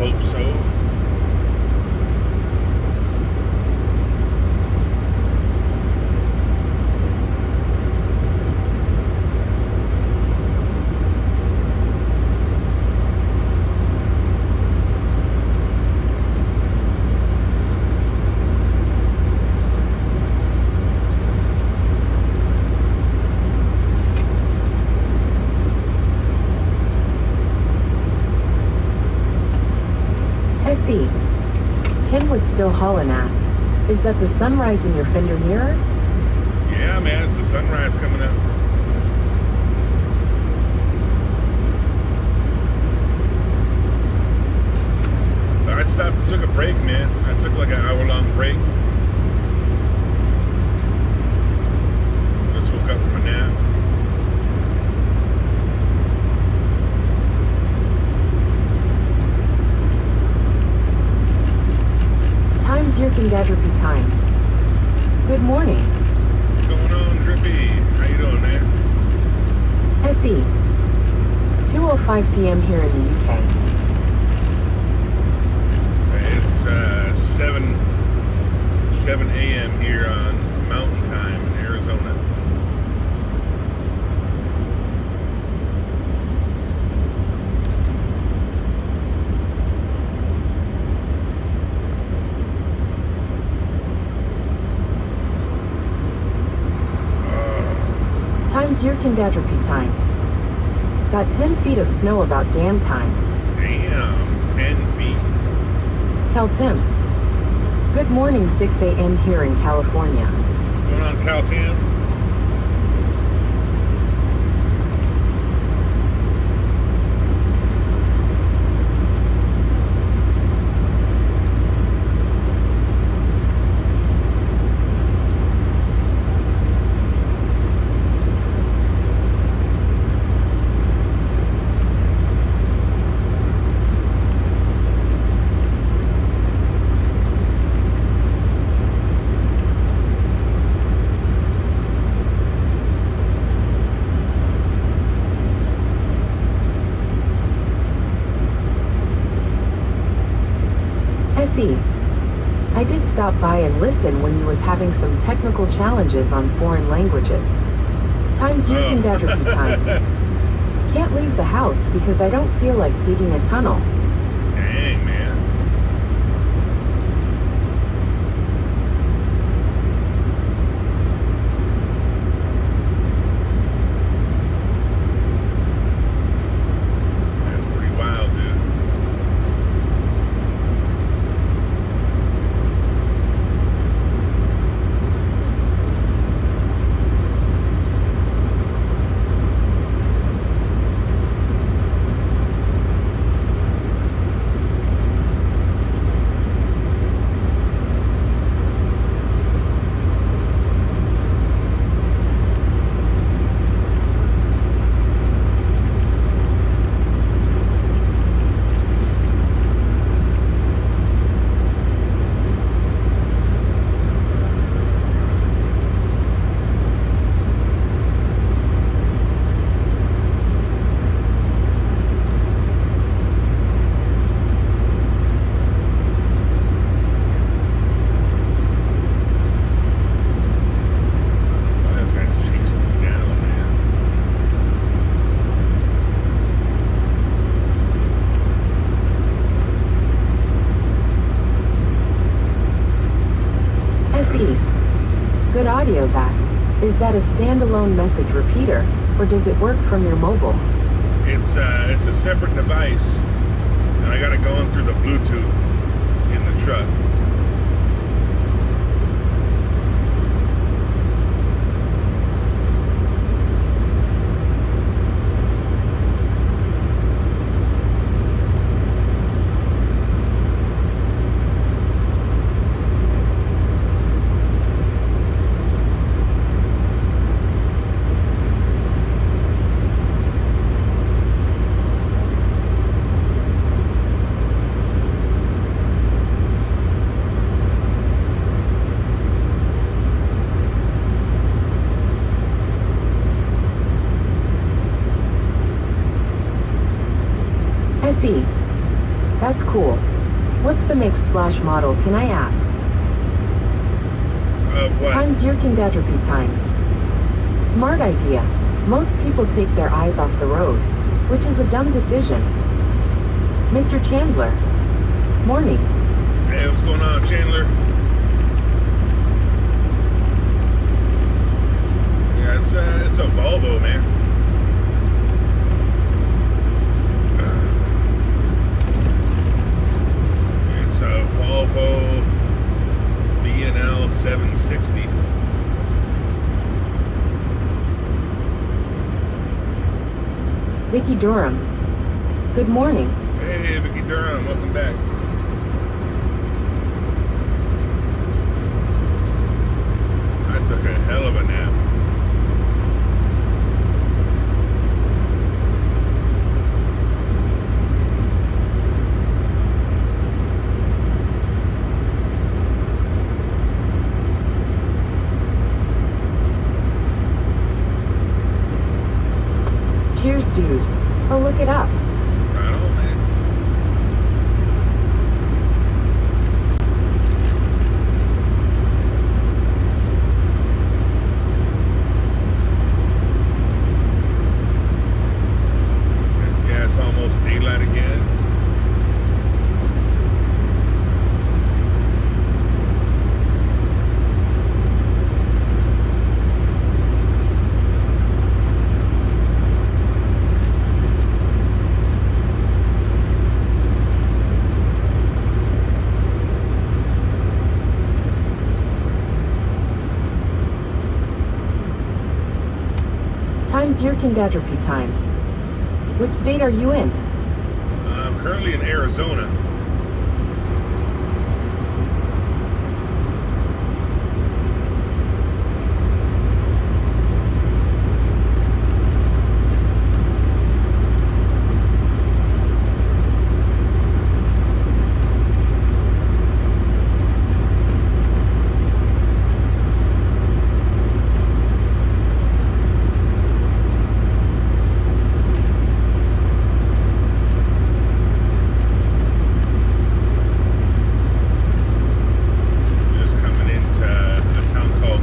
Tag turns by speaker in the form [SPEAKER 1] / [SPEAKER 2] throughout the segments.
[SPEAKER 1] hope so.
[SPEAKER 2] SE. Kenwood still hauling ass. Is that the sunrise in your fender mirror?
[SPEAKER 1] Yeah, man, it's the sunrise coming up. I stopped and took a break, man. I took like an hour-long break. Just woke up from a nap.
[SPEAKER 2] Times Yerkindadrippy times. Good morning.
[SPEAKER 1] What's going on, Drippy? How you doing, man?
[SPEAKER 2] SE. 2:05 p.m. here in the UK.
[SPEAKER 1] It's 7 a.m. here on Mountain Time in Arizona.
[SPEAKER 2] Times Yerkindadrippy times. Got 10 feet of snow about damn time.
[SPEAKER 1] Damn, 10 feet.
[SPEAKER 2] Cal Tim. Good morning, 6 a.m. here in California.
[SPEAKER 1] What's going on, Cal Tim?
[SPEAKER 2] SE. I did stop by and listen when you was having some technical challenges on foreign languages. Times Yerkindadrippy times. Can't leave the house because I don't feel like digging a tunnel.
[SPEAKER 1] Dang, man. That's pretty wild, dude. That's going to chase me down, man.
[SPEAKER 2] SE. Good audio that. Is that a standalone message repeater, or does it work from your mobile?
[SPEAKER 1] It's a separate device, and I got it going through the Bluetooth in the truck.
[SPEAKER 2] That's cool. What's the make/model, can I ask?
[SPEAKER 1] What?
[SPEAKER 2] Times Yerkindadropy times. Smart idea. Most people take their eyes off the road, which is a dumb decision. Mr. Chandler. Morning.
[SPEAKER 1] Hey, what's going on, Chandler? Yeah, it's a Volvo, man. It's a Volvo VNL 760.
[SPEAKER 2] Vicky Durham. Good morning.
[SPEAKER 1] Hey, Vicky Durham, welcome back. I took a hell of a nap.
[SPEAKER 2] Cheers, dude. Oh, look it up.
[SPEAKER 1] Right on, man. Yeah, it's almost daylight again.
[SPEAKER 2] Times Yerkindadropy times. Which state are you in?
[SPEAKER 1] I'm currently in Arizona. Just coming into a town called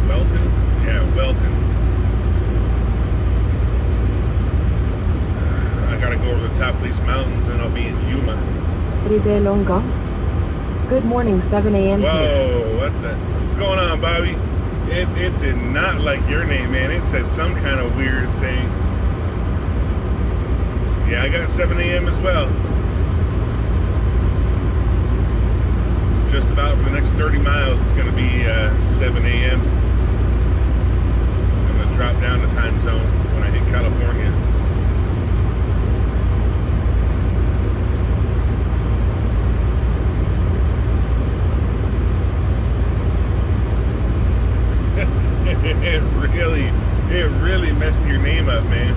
[SPEAKER 1] Welton? Yeah, Welton. I gotta go over the top of these mountains and I'll be in Yuma.
[SPEAKER 2] Ride Longa. Good morning, 7 a.m. here.
[SPEAKER 1] Whoa, what the? What's going on, Bobby? It did not like your name, man. It said some kind of weird thing. Yeah, I got 7 a.m. as well. Just about for the next 30 miles, it's going to be 7 a.m. I'm going to drop down the time zone when I hit California. It really messed your name up, man.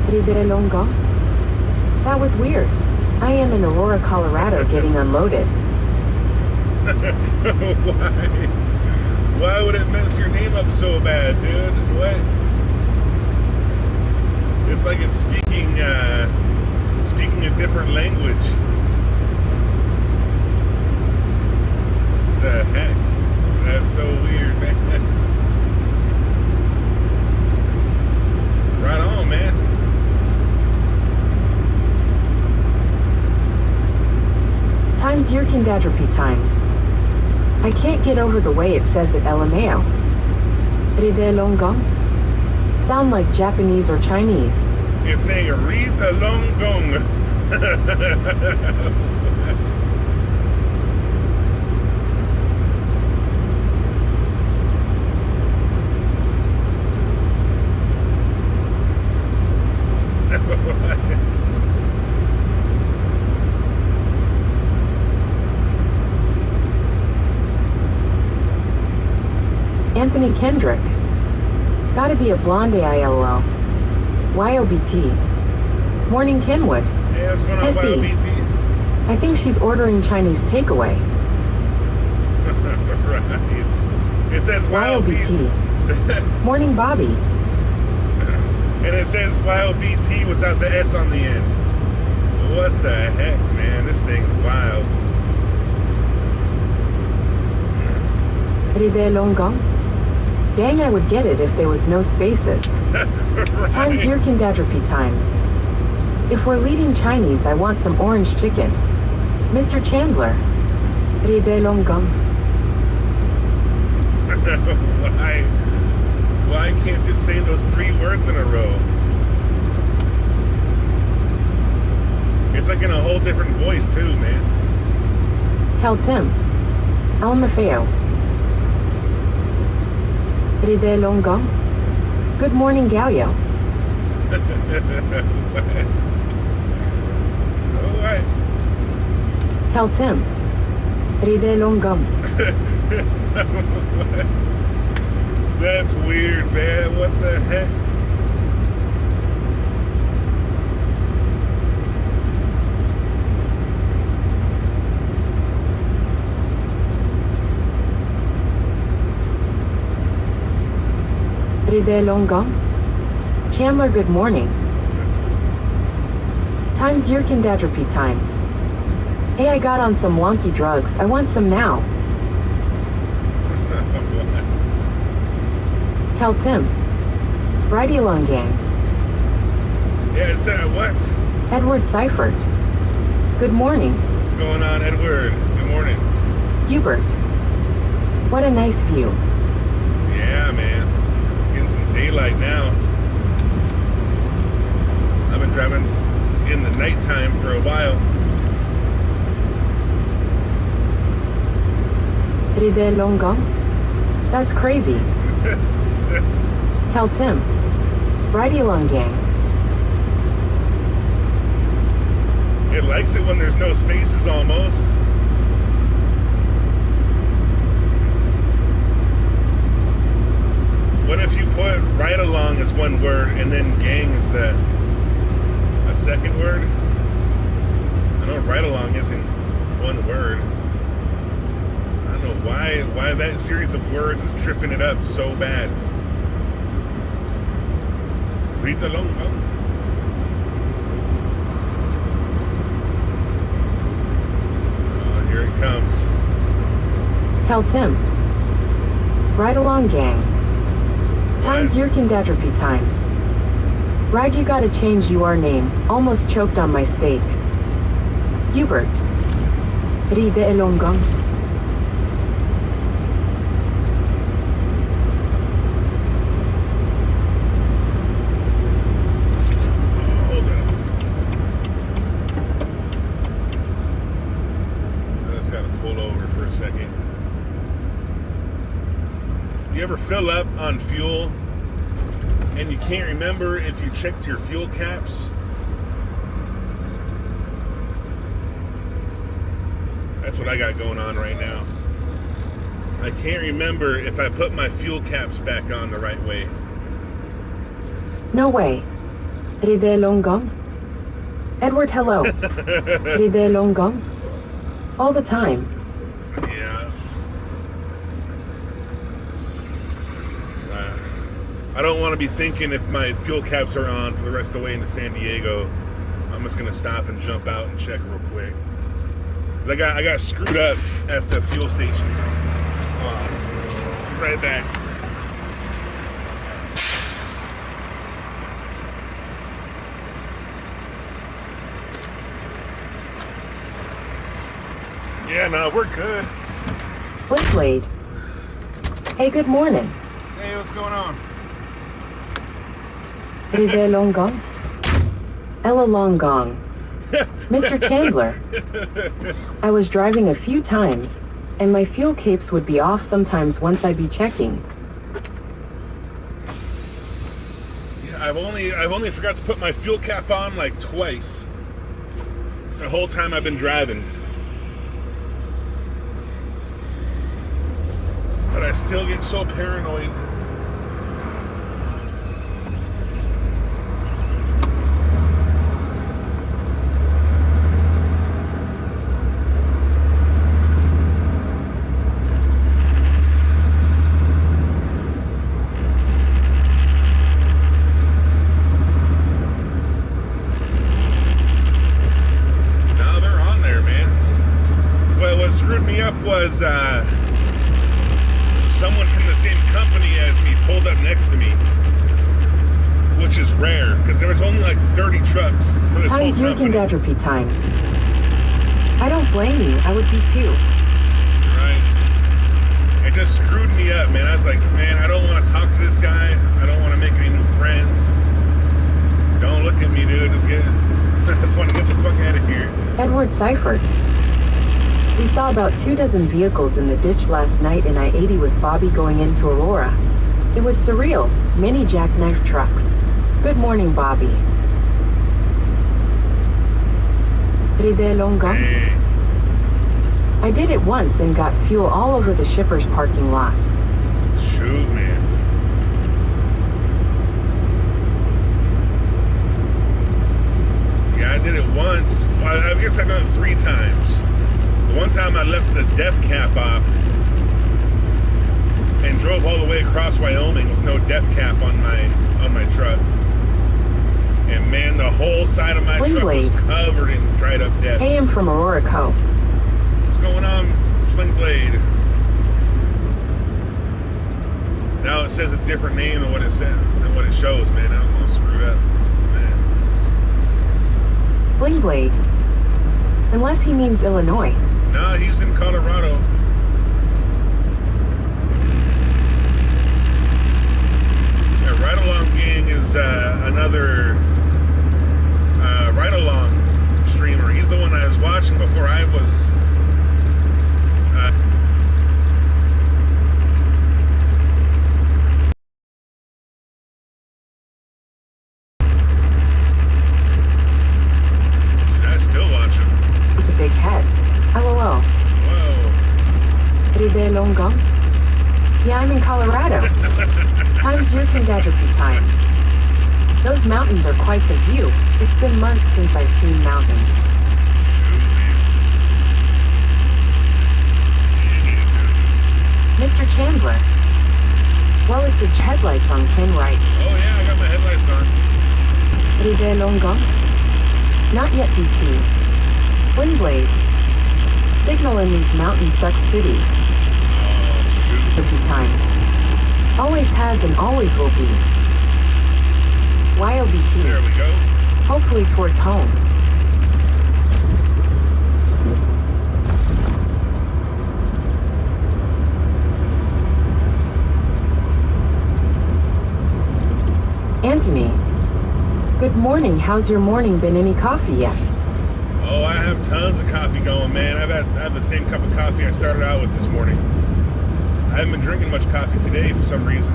[SPEAKER 2] Ride Longa. That was weird. I am in Aurora, Colorado getting unloaded.
[SPEAKER 1] Why would it mess your name up so bad, dude? What? It's like it's speaking a different language. The heck? That's so weird, man. Right on, man.
[SPEAKER 2] Times Yerkindadropy times. I can't get over the way it says it LMAO. Ride Longa. Sound like Japanese or Chinese.
[SPEAKER 1] It's saying read the long gong.
[SPEAKER 2] Anthony Kendrick. Gotta be a blonde AILL. YOBT. Morning Kenwood.
[SPEAKER 1] Hey, what's going on,
[SPEAKER 2] SE.
[SPEAKER 1] YOBT?
[SPEAKER 2] I think she's ordering Chinese takeaway.
[SPEAKER 1] Right. It says
[SPEAKER 2] YOBT. Morning, Bobby.
[SPEAKER 1] And it says YOBT without the S on the end. What the heck, man? This thing's wild.
[SPEAKER 2] Ride Longgang? Dang, I would get it if there was no spaces.
[SPEAKER 1] Right.
[SPEAKER 2] Times Yurkindadrapi times. If we're leading Chinese, I want some orange chicken. Mr. Chandler. Ride Longgang.
[SPEAKER 1] Why can't it say those 3 words in a row? It's like in a whole different voice too, man.
[SPEAKER 2] Keltim. Almafeo. Ride Longgang. Good morning, Gallo.
[SPEAKER 1] Alright.
[SPEAKER 2] Keltim. Ride Longgang.
[SPEAKER 1] That's weird, man. What the heck?
[SPEAKER 2] Ride Longgang. Chandler, good morning. Times Yurkindadrapi times. Hey, I got on some wonky drugs. I want some now. Keltim. Righty Longgang.
[SPEAKER 1] Yeah, it's what?
[SPEAKER 2] Edward Seifert. Good morning.
[SPEAKER 1] What's going on, Edward? Good morning.
[SPEAKER 2] Hubert. What a nice view.
[SPEAKER 1] Yeah, man. Getting some daylight now. I've been driving in the nighttime for a while.
[SPEAKER 2] Ride Longgang? That's crazy. Keltim. Righty Longgang.
[SPEAKER 1] It likes it when there's no spaces almost. What if you put right along as one word and then gang is a second word? I know right along isn't one word. I don't know why that series of words is tripping it up so bad. Read along, huh? Oh, here it comes.
[SPEAKER 2] Keltim. Right along, gang. Times Yurkindadrapi times. Right, you gotta change your name. Almost choked on my steak. Hubert. Ride Longgang.
[SPEAKER 1] Hold on. I just gotta pull over for a second. You ever fill up on fuel and you can't remember if you checked your fuel caps? That's what I got going on right now. I can't remember if I put my fuel caps back on the right way.
[SPEAKER 2] No way. Ride Longgang. Edward, hello. Ride Longgang. All the time.
[SPEAKER 1] Yeah. I don't want to be thinking if my fuel caps are on for the rest of the way into San Diego. I'm just gonna stop and jump out and check real quick. I got screwed up at the fuel station. Right back. Yeah, no, we're good.
[SPEAKER 2] Flipblade. Hey, good morning.
[SPEAKER 1] Hey, what's going on?
[SPEAKER 2] Ride Longgang. Ella Longgang. Mr. Chandler. I was driving a few times, and my fuel capes would be off sometimes once I'd be checking.
[SPEAKER 1] Yeah, I've only forgot to put my fuel cap on like twice. The whole time I've been driving. But I still get so paranoid. screwed me up was someone from the same company as me pulled up next to me, which is rare because there was only like 30 trucks for this
[SPEAKER 2] Times
[SPEAKER 1] whole
[SPEAKER 2] your
[SPEAKER 1] company.
[SPEAKER 2] quadruple times. I don't blame you. I would be too.
[SPEAKER 1] Right. It just screwed me up, man. I was like, man, I don't want to talk to this guy. I don't want to make any new friends. Don't look at me, dude. I just want to get the fuck out of here.
[SPEAKER 2] Edward Seifert. We saw about 24 vehicles in the ditch last night in I-80 with Bobby going into Aurora. It was surreal. Many jackknife trucks. Good morning, Bobby.
[SPEAKER 1] Hey.
[SPEAKER 2] I did it once and got fuel all over the shipper's parking lot.
[SPEAKER 1] Shoot, man. Yeah, I did it once. Well, I guess I've done it 3 times. The one time I left the def cap off and drove all the way across Wyoming with no def cap on my truck. And man, the whole side of my truck was covered in dried up def.
[SPEAKER 2] Hey, I'm from Aurora Co.
[SPEAKER 1] What's going on, Sling Blade? Now it says a different name than what it says, than what it shows, man. I'm all screwed up, man.
[SPEAKER 2] Sling Blade. Unless he means Illinois.
[SPEAKER 1] No, he's in Colorado. Yeah, Ride Along Gang is another Ride Along streamer. He's the one I was watching before I was. I still watch him.
[SPEAKER 2] It's a big head. LOL.
[SPEAKER 1] Whoa.
[SPEAKER 2] Yeah, I'm in Colorado. Times your quadruple times. Those mountains are quite the view. It's been months since I've seen mountains. Mr. Chandler. Well, it's a headlights on Ken Wright.
[SPEAKER 1] Oh yeah, I got my headlights on.
[SPEAKER 2] Not yet, BT. Sling Blade. Signal in these mountains sucks titty.
[SPEAKER 1] Oh, shoot.
[SPEAKER 2] 50 times. Always has and always will be. YOBT.
[SPEAKER 1] There we go.
[SPEAKER 2] Hopefully towards home. Anthony. Good morning. How's your morning been? Any coffee yet?
[SPEAKER 1] Oh, I have tons of coffee going, man. I have the same cup of coffee I started out with this morning. I haven't been drinking much coffee today for some reason.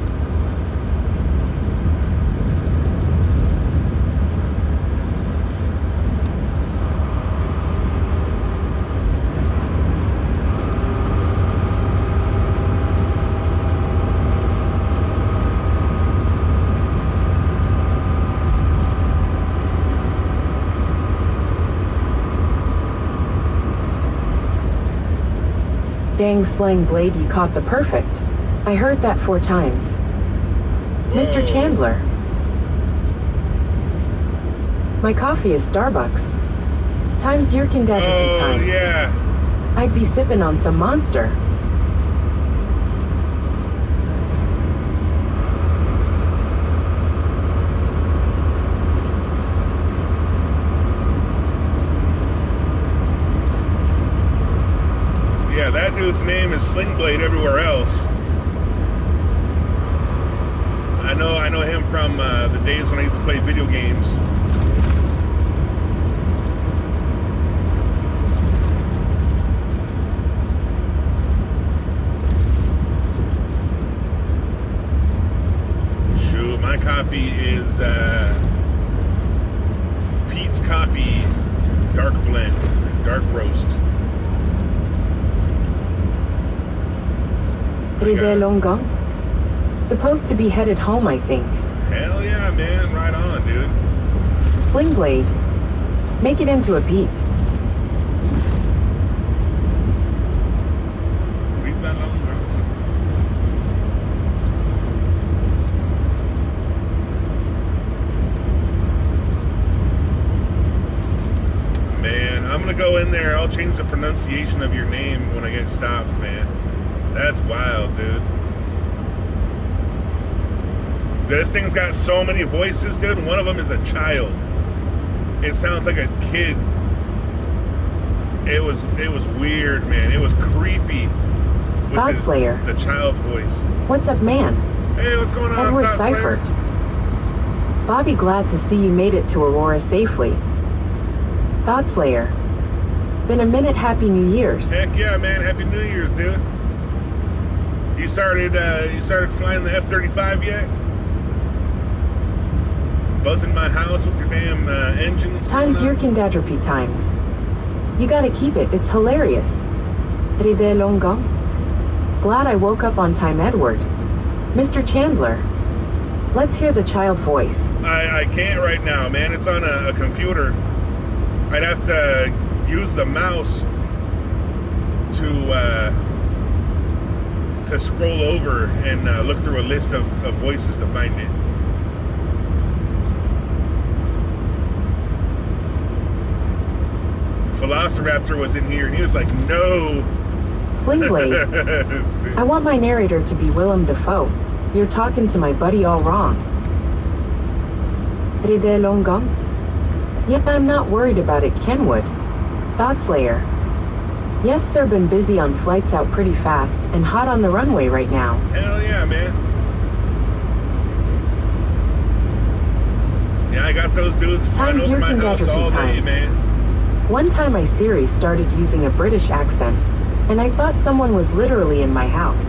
[SPEAKER 2] Dang, Sling Blade, you caught the perfect. I heard that 4 times. Mr. Chandler. My coffee is Starbucks. Times your quadruple times.
[SPEAKER 1] Yeah.
[SPEAKER 2] I'd be sipping on some Monster.
[SPEAKER 1] Yeah, that dude's name is Sling Blade everywhere else. I know him from the days when I used to play video games. Shoot, my coffee is Pete's Coffee Dark Blend, Dark Roast.
[SPEAKER 2] Longo. Supposed to be headed home, I think.
[SPEAKER 1] Hell yeah, man. Right on, dude.
[SPEAKER 2] Sling Blade. Make it into a beat.
[SPEAKER 1] Leave that alone, bro. Man, I'm gonna go in there. I'll change the pronunciation pronunciation of your name when I get stopped, man. That's wild, dude. This thing's got so many voices, dude. One of them is a child. It sounds like a kid. It was weird, man. It was creepy. With
[SPEAKER 2] Godslayer.
[SPEAKER 1] The child voice.
[SPEAKER 2] What's up, man?
[SPEAKER 1] Hey, what's going on,
[SPEAKER 2] Edward
[SPEAKER 1] Godslayer?
[SPEAKER 2] Seifert. Bobby, glad to see you made it to Aurora safely. Godslayer. Been a minute. Happy New Year's.
[SPEAKER 1] Heck yeah, man. Happy New Year's, dude. You started flying the F-35 yet? Buzzing my house with your damn engines.
[SPEAKER 2] Times Yerkindadropi times. You gotta keep it. It's hilarious. Ride longo. Glad I woke up on time, Edward. Mr. Chandler. Let's hear the child voice.
[SPEAKER 1] I can't right now, man. It's on a computer. I'd have to use the mouse to scroll over and look through a list of voices to find it. Velociraptor was in here and he was like, no.
[SPEAKER 2] Flingblade. I want my narrator to be Willem Dafoe. You're talking to my buddy all wrong. Ride longo. Yeah, I'm not worried about it, Kenwood. Godslayer. Yes, sir, been busy on flights out pretty fast and hot on the runway right now.
[SPEAKER 1] Hell yeah, man. Yeah, I got those dudes flying
[SPEAKER 2] Times
[SPEAKER 1] over my
[SPEAKER 2] Yerkindadropi
[SPEAKER 1] house all day,
[SPEAKER 2] times.
[SPEAKER 1] man.
[SPEAKER 2] One time my Siri started using a British accent, and I thought someone was literally in my house.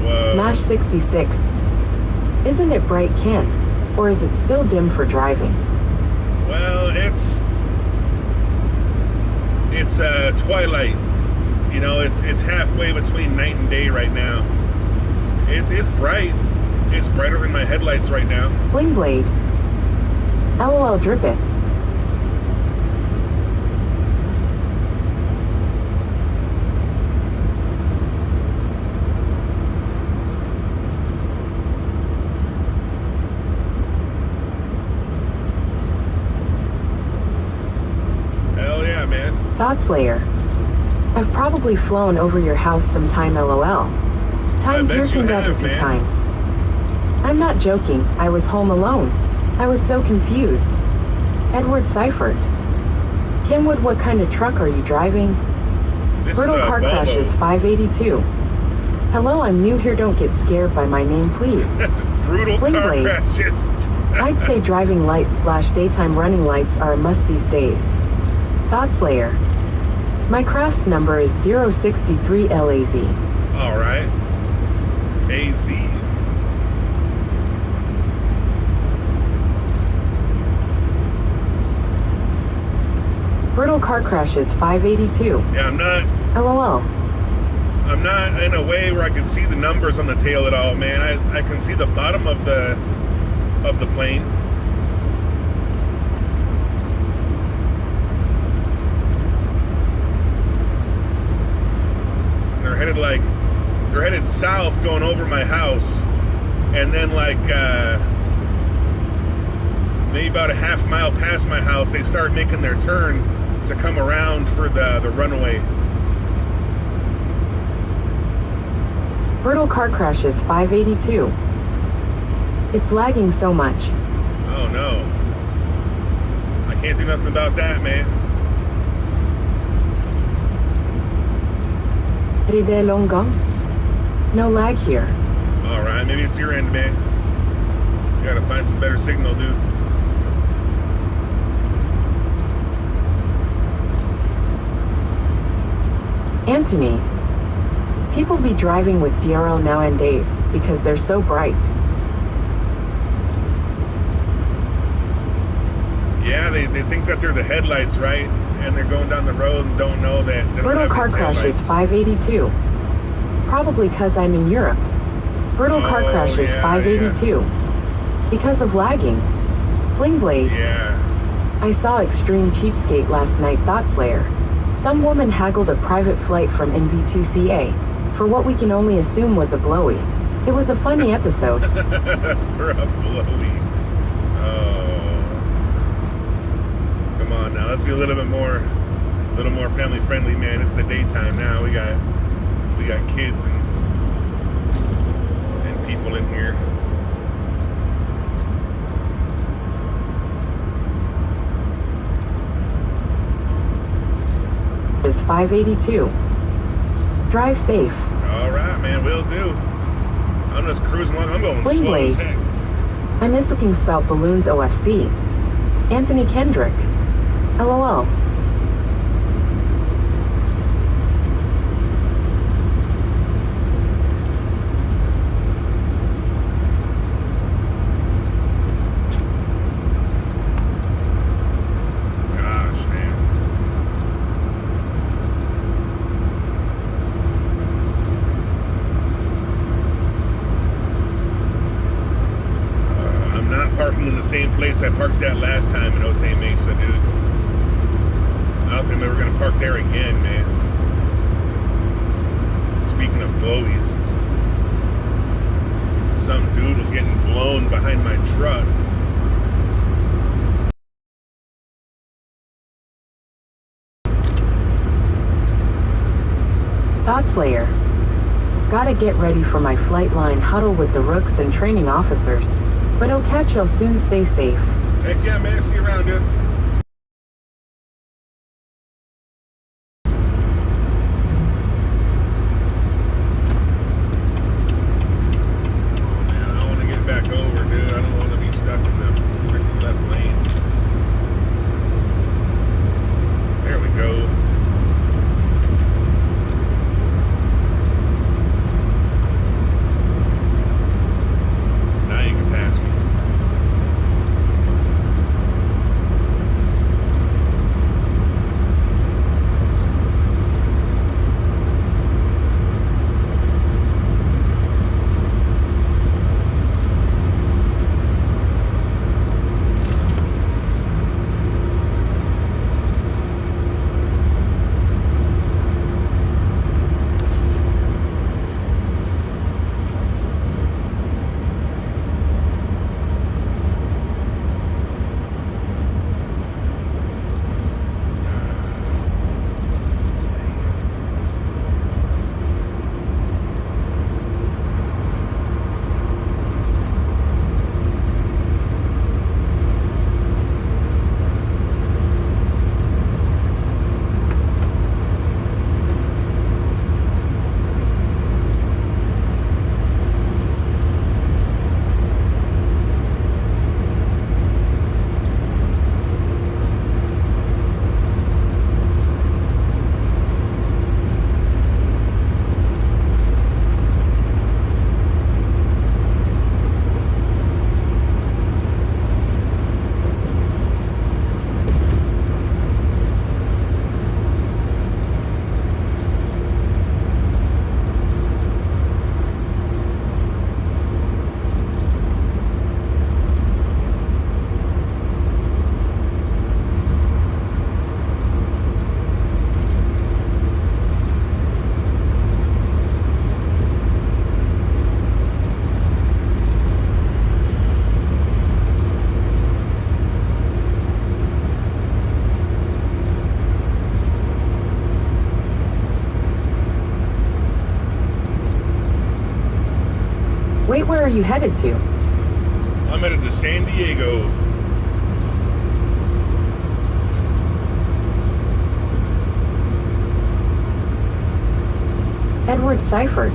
[SPEAKER 1] Whoa.
[SPEAKER 2] MASH 66. Isn't it bright, Ken? Or is it still dim for driving?
[SPEAKER 1] Well, it's twilight. You know, it's halfway between night and day right now. It's bright. It's brighter than my headlights right now.
[SPEAKER 2] Flingblade. LOL drip it.
[SPEAKER 1] Hell yeah, man.
[SPEAKER 2] Godslayer. I've probably flown over your house sometime, LOL. Times
[SPEAKER 1] I bet you have,
[SPEAKER 2] Yerkindadropi
[SPEAKER 1] man.
[SPEAKER 2] times. I'm not joking, I was home alone. I was so confused. Edward Seifert. Kenwood, what kind of truck are you driving?
[SPEAKER 1] This
[SPEAKER 2] Brutal
[SPEAKER 1] is a
[SPEAKER 2] car
[SPEAKER 1] Volvo.
[SPEAKER 2] crashes 582. Hello, I'm new here, don't get scared by my name, please.
[SPEAKER 1] Brutal car
[SPEAKER 2] Flingblade.
[SPEAKER 1] crashes.
[SPEAKER 2] I'd say driving lights / daytime running lights are a must these days. Godslayer. My crafts number is 063 LAZ.
[SPEAKER 1] All right. AZ.
[SPEAKER 2] Brutal car crashes 582.
[SPEAKER 1] Yeah,
[SPEAKER 2] LOL.
[SPEAKER 1] I'm not in a way where I can see the numbers on the tail at all, man. I can see the bottom of the plane. They're headed south going over my house, and then maybe about a half mile past my house they start making their turn to come around for the runway.
[SPEAKER 2] Brutal car crashes 582. It's lagging so much.
[SPEAKER 1] Oh no, I can't do nothing about that, man.
[SPEAKER 2] Ride longo. No lag here.
[SPEAKER 1] All right, maybe it's your end, man. You gotta find some better signal, dude.
[SPEAKER 2] Anthony. People be driving with DRL nowadays because they're so bright.
[SPEAKER 1] Yeah, they think that they're the headlights, right? And they're going down the road and don't know that they don't
[SPEAKER 2] Brutal
[SPEAKER 1] have
[SPEAKER 2] car
[SPEAKER 1] the
[SPEAKER 2] crashes
[SPEAKER 1] taillights.
[SPEAKER 2] 582. Probably because I'm in Europe. Brutal car
[SPEAKER 1] Oh,
[SPEAKER 2] crashes
[SPEAKER 1] yeah,
[SPEAKER 2] 582. Because of lagging. Flingblade.
[SPEAKER 1] Yeah.
[SPEAKER 2] I saw Extreme Cheapskate last night, Thoughtslayer. Some woman haggled a private flight from NV2CA for what we can only assume was a blowy. It was a funny episode.
[SPEAKER 1] For a blowy. Oh. Come on now, let's be a little bit more A little more family friendly, man. It's the daytime now. We got kids and people in here.
[SPEAKER 2] Is 582. Drive safe.
[SPEAKER 1] All right, man. Will do. I'm just cruising along. I'm going
[SPEAKER 2] Sling
[SPEAKER 1] slow as
[SPEAKER 2] Blade.
[SPEAKER 1] heck.
[SPEAKER 2] I miss looking spout balloons OFC. Anthony Kendrick. LOL.
[SPEAKER 1] Gosh, man. I'm not parking in the same place I parked at last time in Otay Mesa, dude. I don't think they were going to park there again, man. Speaking of blowies, some dude was getting blown behind my truck.
[SPEAKER 2] Thoughtslayer. Gotta get ready for my flight line huddle with the rooks and training officers. But I'll catch y'all soon, stay safe.
[SPEAKER 1] Heck yeah, man. See you around, dude.
[SPEAKER 2] Wait, where are you headed to?
[SPEAKER 1] I'm headed to San Diego.
[SPEAKER 2] Edward Seifert.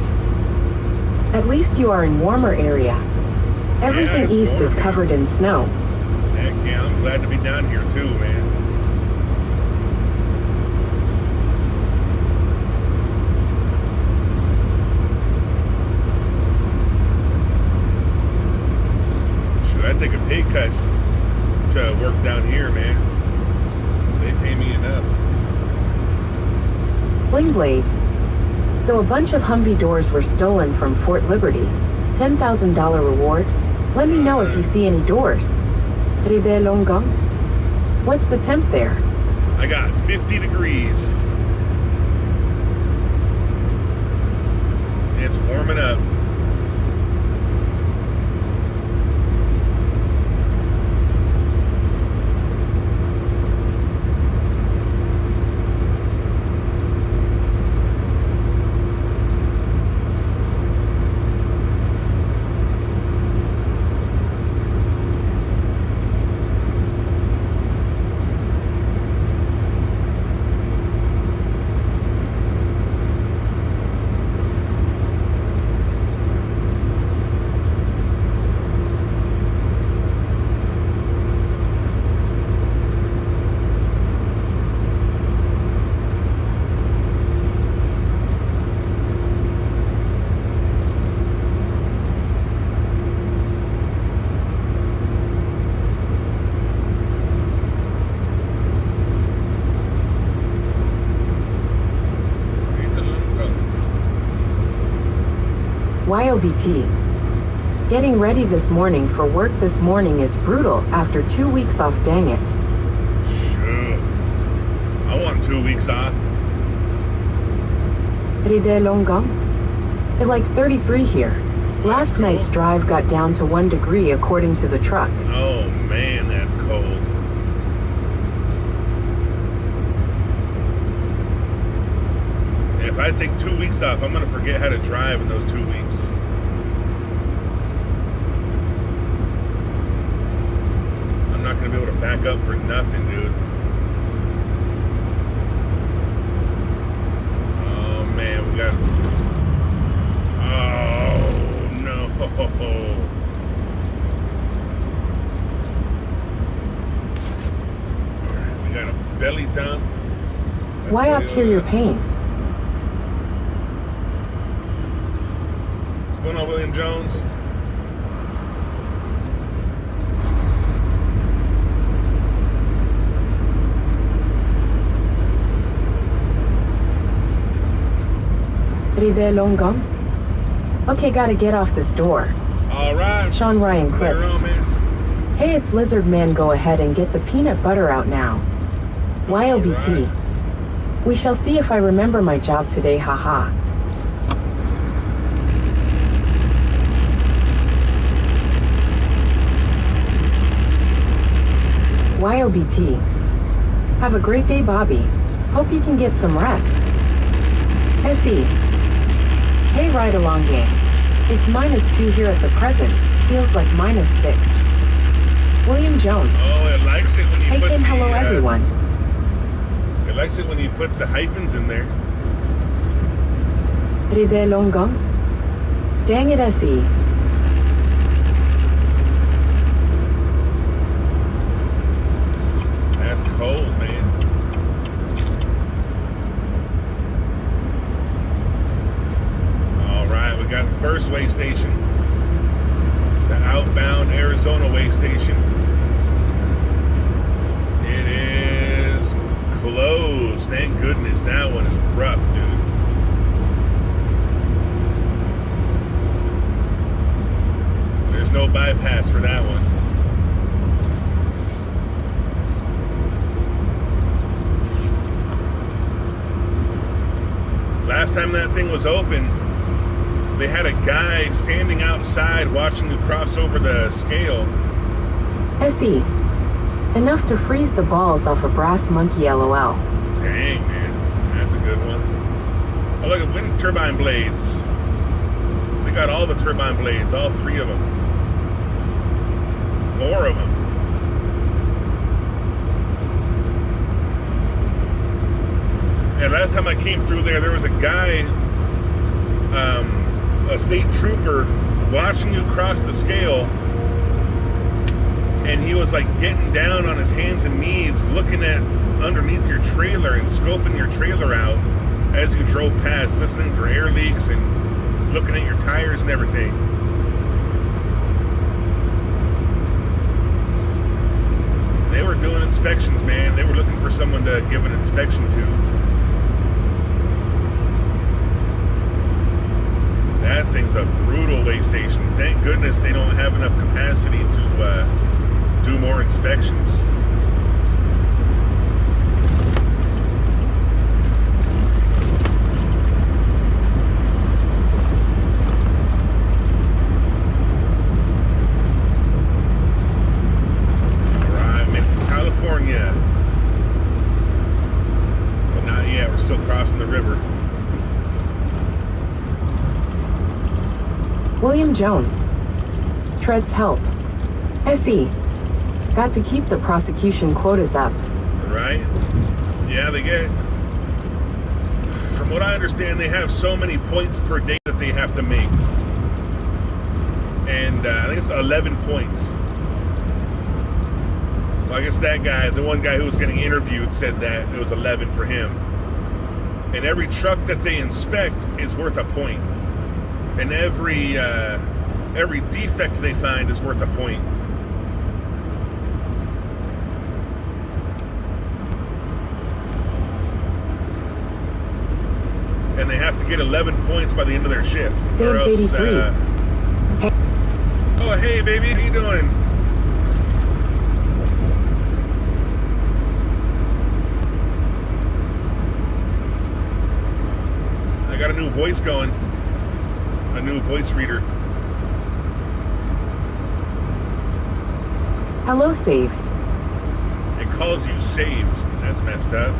[SPEAKER 2] At least you are in warmer area. Everything
[SPEAKER 1] it's
[SPEAKER 2] east is
[SPEAKER 1] warm,
[SPEAKER 2] covered in snow.
[SPEAKER 1] Heck yeah, I'm glad to be down here too, man. Should I take a pay cut to work down here, man? They pay me enough.
[SPEAKER 2] Sling Blade. So a bunch of Humvee doors were stolen from Fort Liberty. $10,000 reward. Let me know if you see any doors. Ride Longang. What's the temp there?
[SPEAKER 1] I got 50 degrees. It's warming up.
[SPEAKER 2] YOBT. Getting ready this morning for work this morning is brutal after 2 weeks off, dang it.
[SPEAKER 1] Shoot. I want 2 weeks off.
[SPEAKER 2] Ride longgang? It's like 33 here. Last
[SPEAKER 1] cool.
[SPEAKER 2] night's drive got down to 1 degree according to the truck.
[SPEAKER 1] Oh man, that's cold. If I take 2 weeks off, I'm gonna forget how to drive in those 2 weeks. I'm not gonna be able to back up for nothing, dude. Oh man, we got. Oh no. Alright, we got a belly dump.
[SPEAKER 2] Why up here your pain?
[SPEAKER 1] What's going on, William Jones?
[SPEAKER 2] Ride longgang? Okay, gotta get off this door.
[SPEAKER 1] All right.
[SPEAKER 2] Sean Ryan
[SPEAKER 1] Later
[SPEAKER 2] clips.
[SPEAKER 1] on, man.
[SPEAKER 2] Hey, it's Lizard Man, go ahead and get the peanut butter out now. YOBT.
[SPEAKER 1] Alright.
[SPEAKER 2] We shall see if I remember my job today, haha. YOBT. Have a great day, Bobby. Hope you can get some rest. SE. Hey, ride along gang. It's -2 here at the present. Feels like -6. William Jones.
[SPEAKER 1] Oh, it likes it when you
[SPEAKER 2] Hey
[SPEAKER 1] put
[SPEAKER 2] Kim,
[SPEAKER 1] the,
[SPEAKER 2] hello everyone.
[SPEAKER 1] It likes it when you put the hyphens in there.
[SPEAKER 2] Ride longgang? Dang it, SE.
[SPEAKER 1] That's cold, man. All right, we got the first way station. The outbound Arizona way station. It is closed. Thank goodness. That one is rough, dude. There's no bypass for that one. Last time that thing was open, they had a guy standing outside watching you cross over the scale.
[SPEAKER 2] SE. Enough to freeze the balls off a brass monkey, LOL.
[SPEAKER 1] Dang, man. That's a good one. Oh, look at wind turbine blades. We got all the turbine blades, all 3 of them. 4 of them. And last time I came through there was a guy, a state trooper, watching you cross the scale, and he was like getting down on his hands and knees, looking at underneath your trailer and scoping your trailer out as you drove past, listening for air leaks and looking at your tires and everything. They were doing inspections, man. They were looking for someone to give an inspection to. That thing's a brutal way station. Thank goodness they don't have enough capacity to do more inspections. All right, made it to California. But not yet. We're still crossing the river.
[SPEAKER 2] William Jones. Treads help. SE. Got to keep the prosecution quotas up.
[SPEAKER 1] Right? Yeah, they get. From what I understand, they have so many points per day that they have to make. And I think it's 11 points. Well, I guess that guy, the one guy who was getting interviewed, said that it was 11 for him. And every truck that they inspect is worth a point. And every defect they find is worth a point. and they have to get 11 points by the end of their shift. Or
[SPEAKER 2] Saves
[SPEAKER 1] else,
[SPEAKER 2] 83. Hey.
[SPEAKER 1] Oh, hey, baby, how you doing? I got a new voice going. A new voice reader.
[SPEAKER 2] Hello, Saves.
[SPEAKER 1] It calls you saved. That's messed up.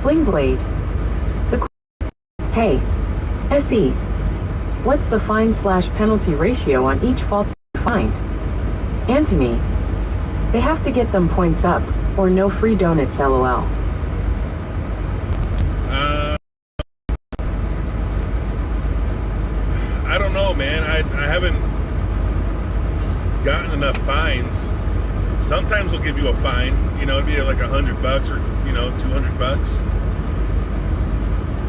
[SPEAKER 2] Sling Blade. Hey, SE. What's the fine/penalty ratio on each fault you find? Anthony. They have to get them points up, or no free donuts, lol.
[SPEAKER 1] I don't know, man. I haven't gotten enough fines. Sometimes we'll give you a fine. You know, it'd be like $100 or, you know, $200.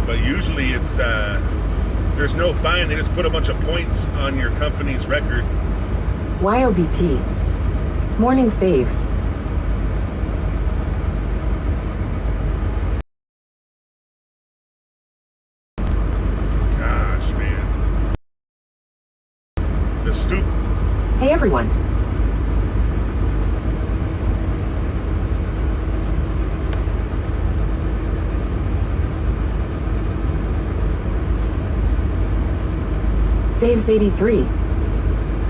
[SPEAKER 1] But usually it's, there's no fine. They just put a bunch of points on your company's record.
[SPEAKER 2] YOBT. Morning Saves.
[SPEAKER 1] Gosh, man. The stoop.
[SPEAKER 2] Hey, everyone. Saves 83.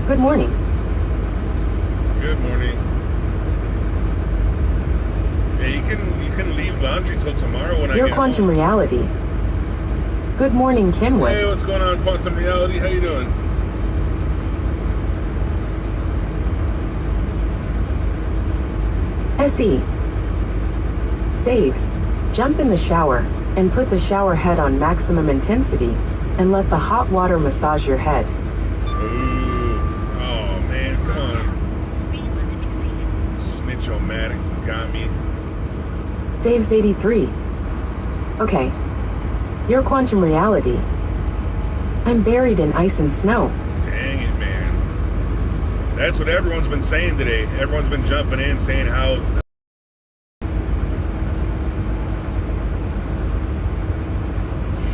[SPEAKER 2] Good morning.
[SPEAKER 1] Good morning. Yeah, you can leave laundry till tomorrow when I
[SPEAKER 2] Your
[SPEAKER 1] get
[SPEAKER 2] quantum
[SPEAKER 1] home.
[SPEAKER 2] reality. Good morning, Kenwood.
[SPEAKER 1] Hey, what's going on, Quantum Reality? How you doing?
[SPEAKER 2] SE. Saves. Jump in the shower and put the shower head on maximum intensity and let the hot water massage your head.
[SPEAKER 1] Ooh. Oh, man, come on.
[SPEAKER 3] Speed limit exceeded.
[SPEAKER 1] Snitch-o-matics got me.
[SPEAKER 2] Saves 83. Okay. Your quantum reality. I'm buried in ice and snow.
[SPEAKER 1] Dang it, man. That's what everyone's been saying today. Everyone's been jumping in saying how...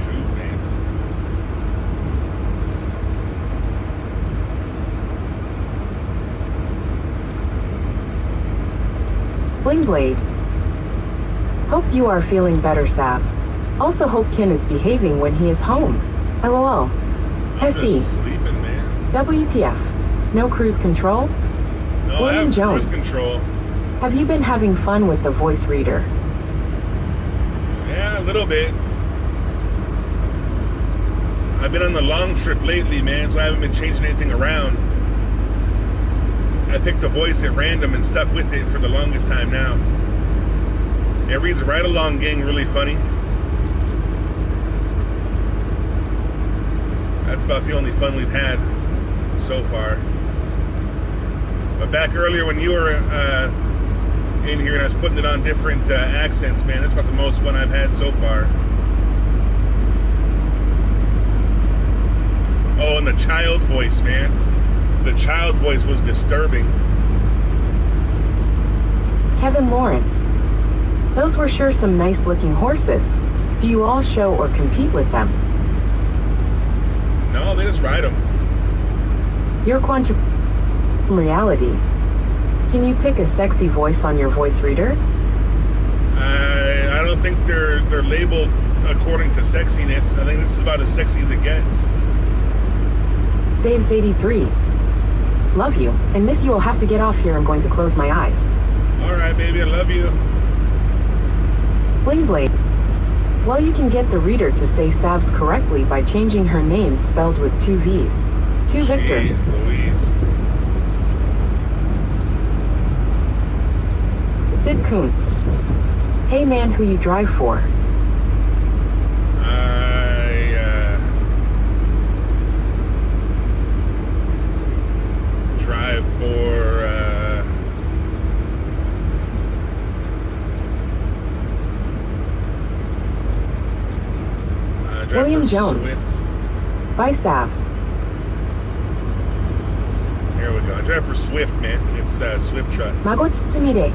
[SPEAKER 1] Shoot, man.
[SPEAKER 2] Sling Blade. Hope you are feeling better, Savs. Also hope Ken is behaving when he is home. LOL.
[SPEAKER 1] I'm
[SPEAKER 2] SE.
[SPEAKER 1] just sleeping, man.
[SPEAKER 2] WTF. No cruise control?
[SPEAKER 1] No, I
[SPEAKER 2] William
[SPEAKER 1] have
[SPEAKER 2] Jones.
[SPEAKER 1] cruise control.
[SPEAKER 2] Have you been having fun with the voice reader?
[SPEAKER 1] Yeah, a little bit. I've been on the long trip lately, man, so I haven't been changing anything around. I picked a voice at random and stuck with it for the longest time now. It reads right along, gang, really funny. That's about the only fun we've had so far. But back earlier when you were in here and I was putting it on different accents, man, that's about the most fun I've had so far. Oh, and the child voice, man. The child voice was disturbing.
[SPEAKER 2] Kevin Lawrence. Those were sure some nice looking horses. Do you all show or compete with them?
[SPEAKER 1] No, they just ride them.
[SPEAKER 2] Your quantum reality. Can you pick a sexy voice on your voice reader?
[SPEAKER 1] I don't think they're labeled according to sexiness. I think this is about as sexy as it gets.
[SPEAKER 2] Saves 83. Love you, and miss you. Will have to get off here. I'm going to close my eyes.
[SPEAKER 1] All right, baby, I love you.
[SPEAKER 2] Sling Blade. Well, you can get the reader to say Savs correctly by changing her name spelled with 2 V's. 2 Victors.
[SPEAKER 1] Jeez Louise.
[SPEAKER 2] Sid Kuntz. Hey man, who you drive for?
[SPEAKER 1] Drive for
[SPEAKER 2] William Jones.
[SPEAKER 1] Swift.
[SPEAKER 2] By Savs.
[SPEAKER 1] Here we we go. I drive for Swift, man. It's Swift truck.
[SPEAKER 2] 마고치츠미레.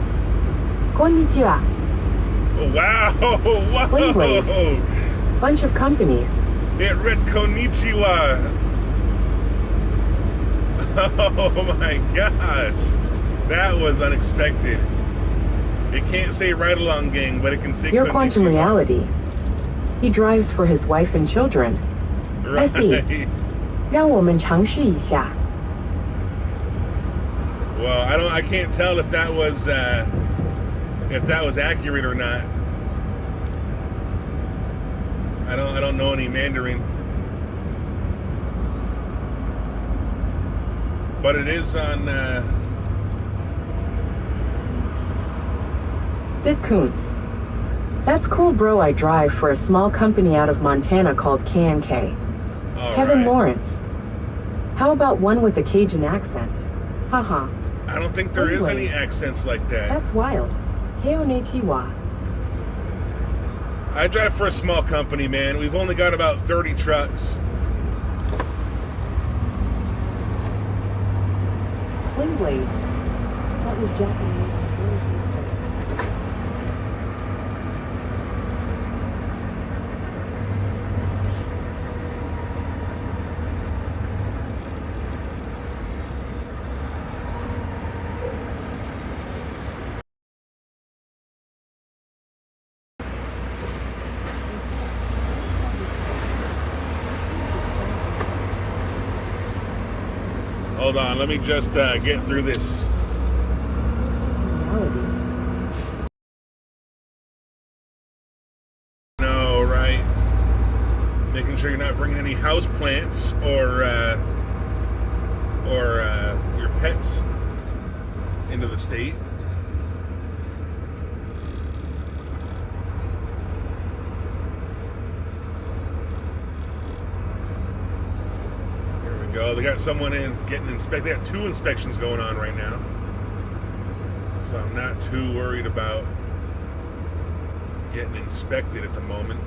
[SPEAKER 2] Konnichiwa.
[SPEAKER 1] Oh, wow. Whoa.
[SPEAKER 2] Sling blade. Bunch of companies.
[SPEAKER 1] It read Konnichiwa. Oh my gosh. That was unexpected. It can't say right along, gang, but it can say
[SPEAKER 2] Your
[SPEAKER 1] Konnichiwa.
[SPEAKER 2] quantum reality. He drives for his wife and children.
[SPEAKER 1] Right.
[SPEAKER 2] I see. 让我们尝试一下.
[SPEAKER 1] Well, I can't tell if that was accurate or not. I don't know any Mandarin. But it is on
[SPEAKER 2] Sid Kuntz. That's cool, bro. I drive for a small company out of Montana called K&K. Kevin
[SPEAKER 1] right.
[SPEAKER 2] Lawrence. How about one with a Cajun accent? Haha.
[SPEAKER 1] I don't think there is any accents like that.
[SPEAKER 2] That's wild. Konnichiwa.
[SPEAKER 1] I drive for a small company, man. We've only got about 30 trucks.
[SPEAKER 2] Sling blade. That was Japanese.
[SPEAKER 1] Hold on, let me just get through this. No, right. Making sure you're not bringing any house plants or your pets into the state. Go. They got someone in getting inspected. They got 2 inspections going on right now, so I'm not too worried about getting inspected at the moment.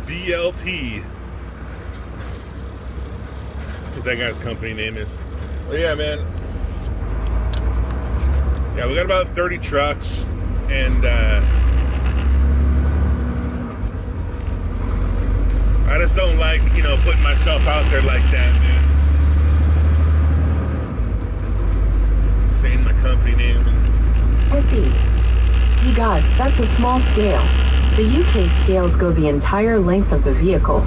[SPEAKER 1] BLT. That's what that guy's company name is. Well, yeah, man. Yeah, we got about 30 trucks, and I just don't like, putting myself out there like that, man. Saying my company name.
[SPEAKER 2] I see. Ye gods, that's a small scale. The UK scales go the entire length of the vehicle.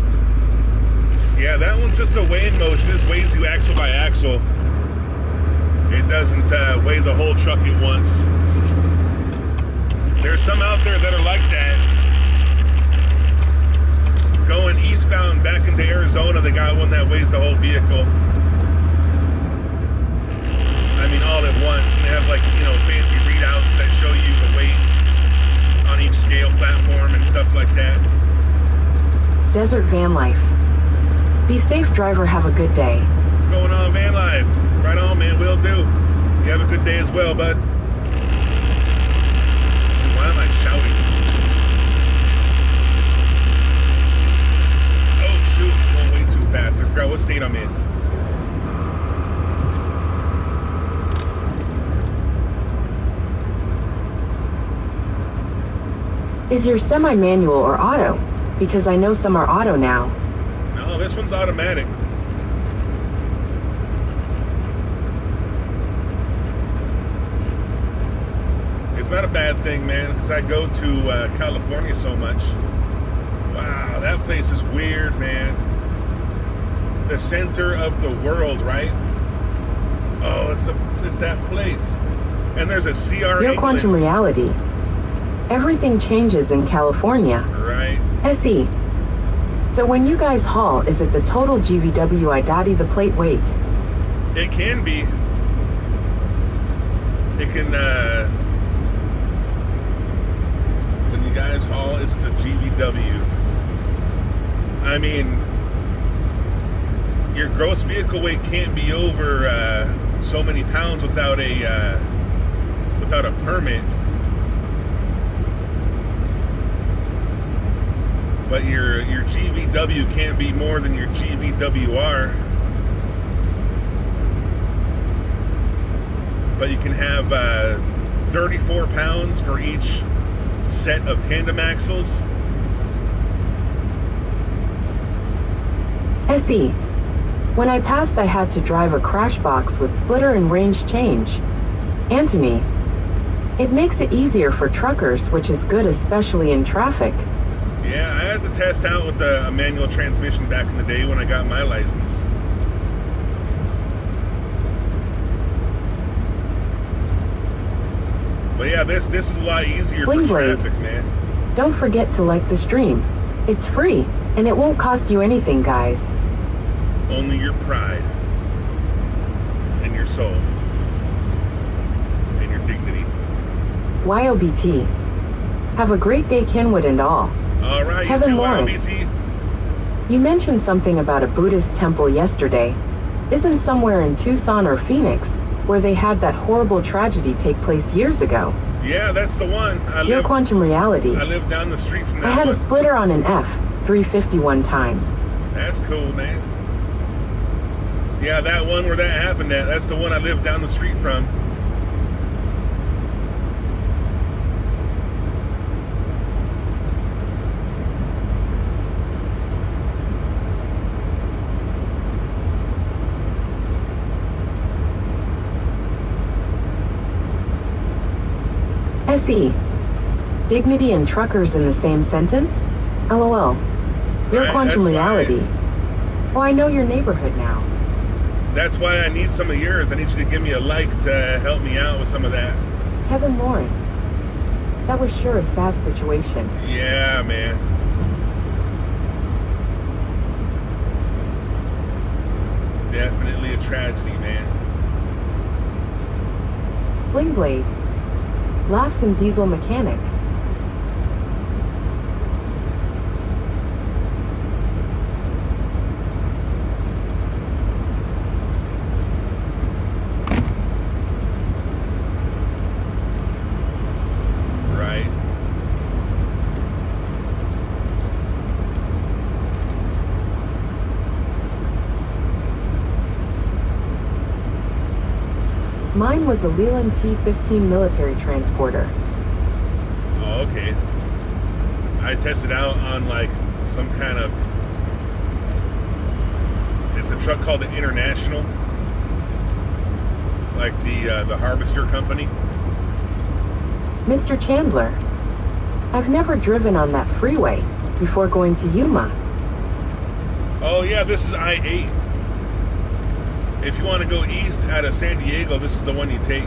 [SPEAKER 1] Yeah, that one's just a weighing motion. It just weighs you axle by axle. It doesn't weigh the whole truck at once. There's some out there that are like that. Going eastbound back into Arizona, they got one that weighs the whole vehicle. I mean, all at once. And they have, like, fancy readouts that show you the weight on each scale platform and stuff like that.
[SPEAKER 2] Desert van life. Be safe, driver. Have a good day.
[SPEAKER 1] What's going on, van life? Right on, man. Will do. You have a good day as well, bud. Why am I shouting? Oh, shoot. I'm going way too fast. I forgot what state I'm in.
[SPEAKER 2] Is your semi-manual or auto? Because I know some are auto now.
[SPEAKER 1] No, this one's automatic. It's not a bad thing, man, because I go to California so much. Wow, that place is weird, man. The center of the world, right? Oh, it's that place. And there's a CR.
[SPEAKER 2] Your quantum reality. Everything changes in California.
[SPEAKER 1] Right.
[SPEAKER 2] SE. So when you guys haul, is it the total GVW I the plate weight?
[SPEAKER 1] It can be. It can, when you guys haul, it's the GVW. I mean, your gross vehicle weight can't be over so many pounds without a permit. But your GVW can't be more than your GVWR. But you can have 34 pounds for each set of tandem axles.
[SPEAKER 2] SE. When I passed, I had to drive a crash box with splitter and range change. Anthony. It makes it easier for truckers, which is good, especially in traffic.
[SPEAKER 1] Yeah, I had to test out with a manual transmission back in the day when I got my license. But yeah, this is a lot easier for traffic, man.
[SPEAKER 2] Don't forget to like the stream. It's free, and it won't cost you anything, guys.
[SPEAKER 1] Only your pride and your soul and your dignity.
[SPEAKER 2] YOBT. Have a great day, Kenwood and all.
[SPEAKER 1] All right,
[SPEAKER 2] Kevin
[SPEAKER 1] you too,
[SPEAKER 2] Lawrence.
[SPEAKER 1] YOBT.
[SPEAKER 2] You mentioned something about a Buddhist temple yesterday. Isn't somewhere in Tucson or Phoenix where they had that horrible tragedy take place years ago?
[SPEAKER 1] Yeah, that's the one.
[SPEAKER 2] Your quantum reality.
[SPEAKER 1] I live down the street from that
[SPEAKER 2] I had
[SPEAKER 1] one.
[SPEAKER 2] a splitter on an F350 one time.
[SPEAKER 1] That's cool, man. Yeah, that one where that happened at, that's the one I live down the street from.
[SPEAKER 2] SE. Dignity and truckers in the same sentence? LOL. Your
[SPEAKER 1] Right,
[SPEAKER 2] quantum
[SPEAKER 1] that's
[SPEAKER 2] reality. Oh, I know your neighborhood now.
[SPEAKER 1] That's why I need some of yours. I need you to give me a like to help me out with some of that.
[SPEAKER 2] Kevin Lawrence. That was sure a sad situation.
[SPEAKER 1] Yeah, man. Definitely a tragedy, man.
[SPEAKER 2] Flingblade. Laughs and diesel mechanic.
[SPEAKER 1] Right.
[SPEAKER 2] Mine was a Leland T-15 military transporter.
[SPEAKER 1] Oh, okay. I tested out on like some kind of, it's a truck called the International, like the Harvester company.
[SPEAKER 2] Mr. Chandler. I've never driven on that freeway before going to Yuma.
[SPEAKER 1] Oh yeah, this is I-8. If you want to go east out of San Diego, this is the one you take.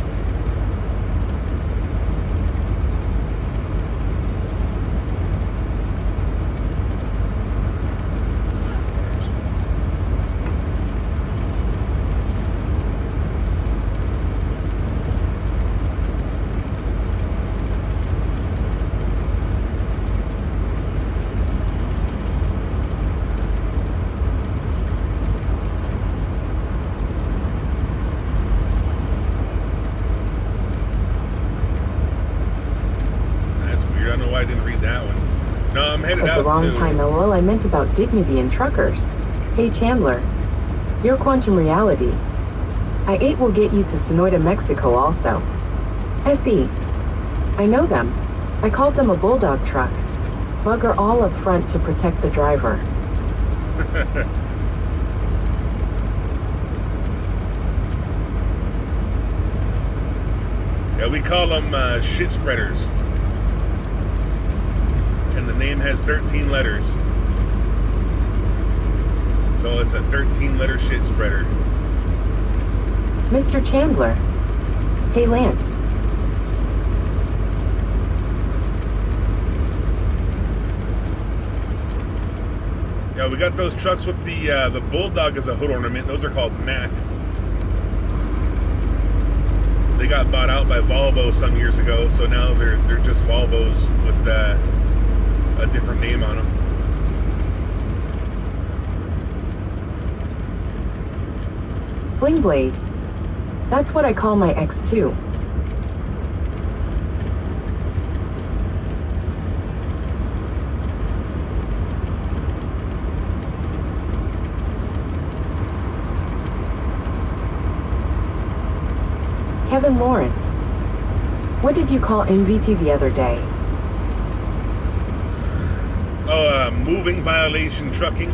[SPEAKER 1] I didn't read that one. No, I'm headed
[SPEAKER 2] At
[SPEAKER 1] out
[SPEAKER 2] the wrong
[SPEAKER 1] to...
[SPEAKER 2] time, LOL. I meant about dignity and truckers. Hey, Chandler. Your quantum reality. I-8 will get you to Sonoita, Mexico also. SE. I know them. I called them a bulldog truck. Bugger all up front to protect the driver.
[SPEAKER 1] Yeah, we call them shit spreaders. And the name has 13 letters. So it's a 13-letter shit spreader.
[SPEAKER 2] Mr. Chandler. Hey, Lance.
[SPEAKER 1] Yeah, we got those trucks with the bulldog as a hood ornament. Those are called Mack. They got bought out by Volvo some years ago, so now they're just Volvos with a different name on them.
[SPEAKER 2] Sling blade. That's what I call my X2. Kevin Lawrence. What did you call MVT the other day?
[SPEAKER 1] Oh, moving violation trucking.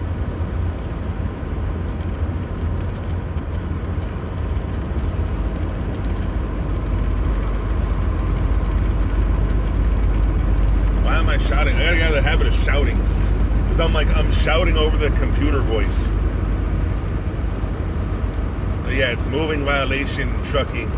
[SPEAKER 1] Why am I shouting? I got the habit of shouting. Because I'm shouting over the computer voice. But yeah, it's moving violation trucking.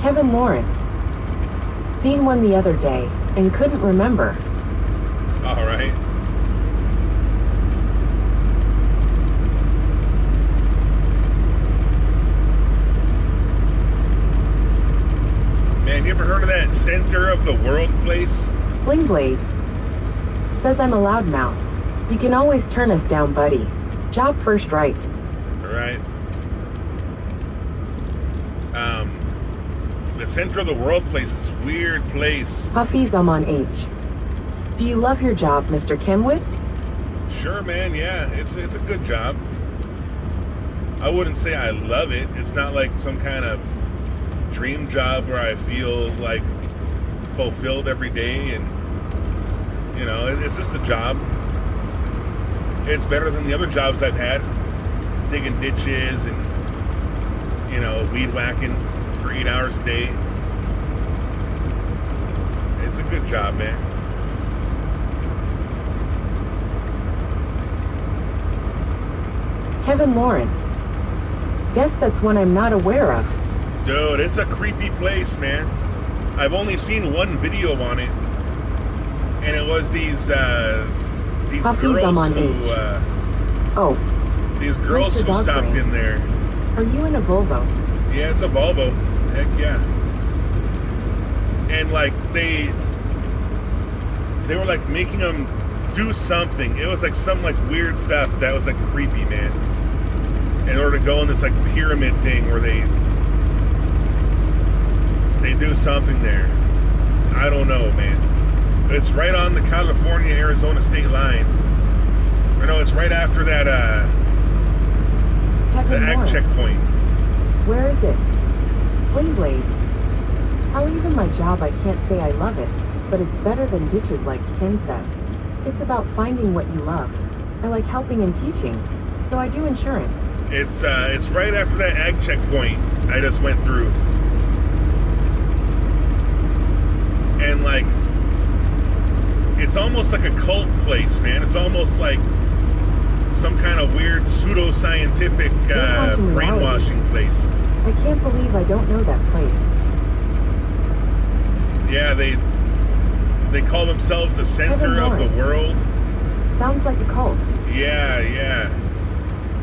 [SPEAKER 2] Kevin Lawrence. Seen one the other day and couldn't remember.
[SPEAKER 1] All right. Man, you ever heard of that center of the world place?
[SPEAKER 2] Sling blade. Says I'm a loudmouth. You can always turn us down, buddy. Job first right.
[SPEAKER 1] All right. The center of the world place is a weird place.
[SPEAKER 2] Huffy's I'm on H. Do you love your job, Mr. Kenwood?
[SPEAKER 1] Sure, man. Yeah, it's a good job. I wouldn't say I love it. It's not like some kind of dream job where I feel like fulfilled every day, and you know, it's just a job. It's better than the other jobs I've had, digging ditches and, you know, weed whacking for 8 hours a day. It's a good job, man.
[SPEAKER 2] Kevin Lawrence. Guess that's one I'm not aware of.
[SPEAKER 1] Dude, it's a creepy place, man. I've only seen one video on it, and it was these
[SPEAKER 2] Huffy's
[SPEAKER 1] girls
[SPEAKER 2] I'm on
[SPEAKER 1] who,
[SPEAKER 2] Oh.
[SPEAKER 1] these girls
[SPEAKER 2] Mr.
[SPEAKER 1] who
[SPEAKER 2] Dog
[SPEAKER 1] stopped
[SPEAKER 2] Brain.
[SPEAKER 1] in there.
[SPEAKER 2] Are you in a Volvo?
[SPEAKER 1] Yeah, it's a Volvo. Heck yeah. And like they were like making them do something. It was like some like weird stuff that was like creepy, man. In order to go on this like pyramid thing where they do something there. I don't know, man. It's right on the California-Arizona state line. Or no, it's right after that the
[SPEAKER 2] Kevin
[SPEAKER 1] ag
[SPEAKER 2] Lawrence.
[SPEAKER 1] checkpoint.
[SPEAKER 2] Where is it? Sling blade. I'll leave my job, I can't say I love it, but it's better than ditches like Ken says. It's about finding what you love. I like helping and teaching, so I do insurance.
[SPEAKER 1] It's right after that ag checkpoint I just went through. And like, it's almost like a cult place, man. It's almost like some kind of weird pseudo-scientific brainwashing place.
[SPEAKER 2] I can't believe I don't know that place.
[SPEAKER 1] Yeah, they call themselves the center of the world.
[SPEAKER 2] Sounds like a cult.
[SPEAKER 1] Yeah, yeah.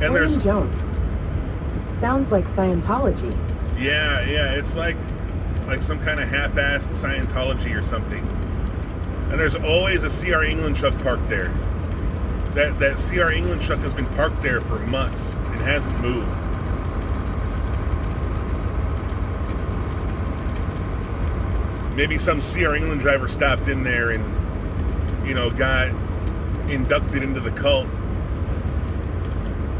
[SPEAKER 1] And
[SPEAKER 2] William
[SPEAKER 1] there's
[SPEAKER 2] Jones. Sounds like Scientology.
[SPEAKER 1] yeah, it's like some kind of half-assed Scientology or something. And there's always a CR England truck parked there. That CR England truck has been parked there for months. and hasn't moved. Maybe some CR England driver stopped in there and, you know, got inducted into the cult,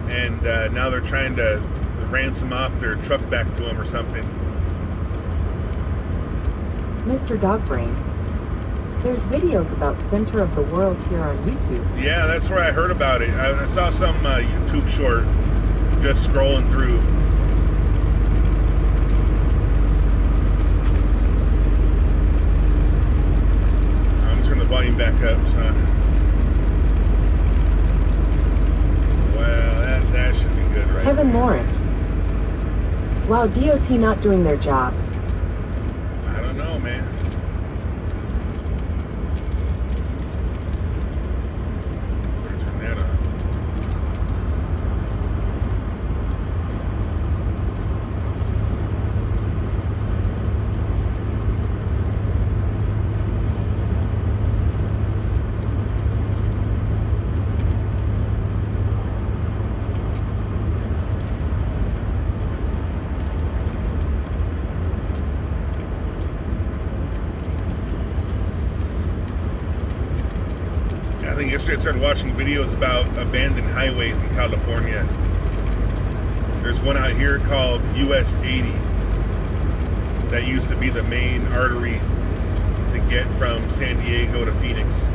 [SPEAKER 1] and now they're trying to ransom off their truck back to him or something.
[SPEAKER 2] Mr. Dogbrain, there's videos about Center of the World here on YouTube.
[SPEAKER 1] Yeah, that's where I heard about it. I saw some YouTube short just scrolling through. I'm gonna turn the volume back up. So. Well, that should be good, right?
[SPEAKER 2] Kevin Lawrence. Wow, DOT not doing their job.
[SPEAKER 1] I don't know, man. Better turn that on. I think yesterday I started watching videos about abandoned highways in California. There's one out here called US 80 that used to be the main artery to get from San Diego to Phoenix.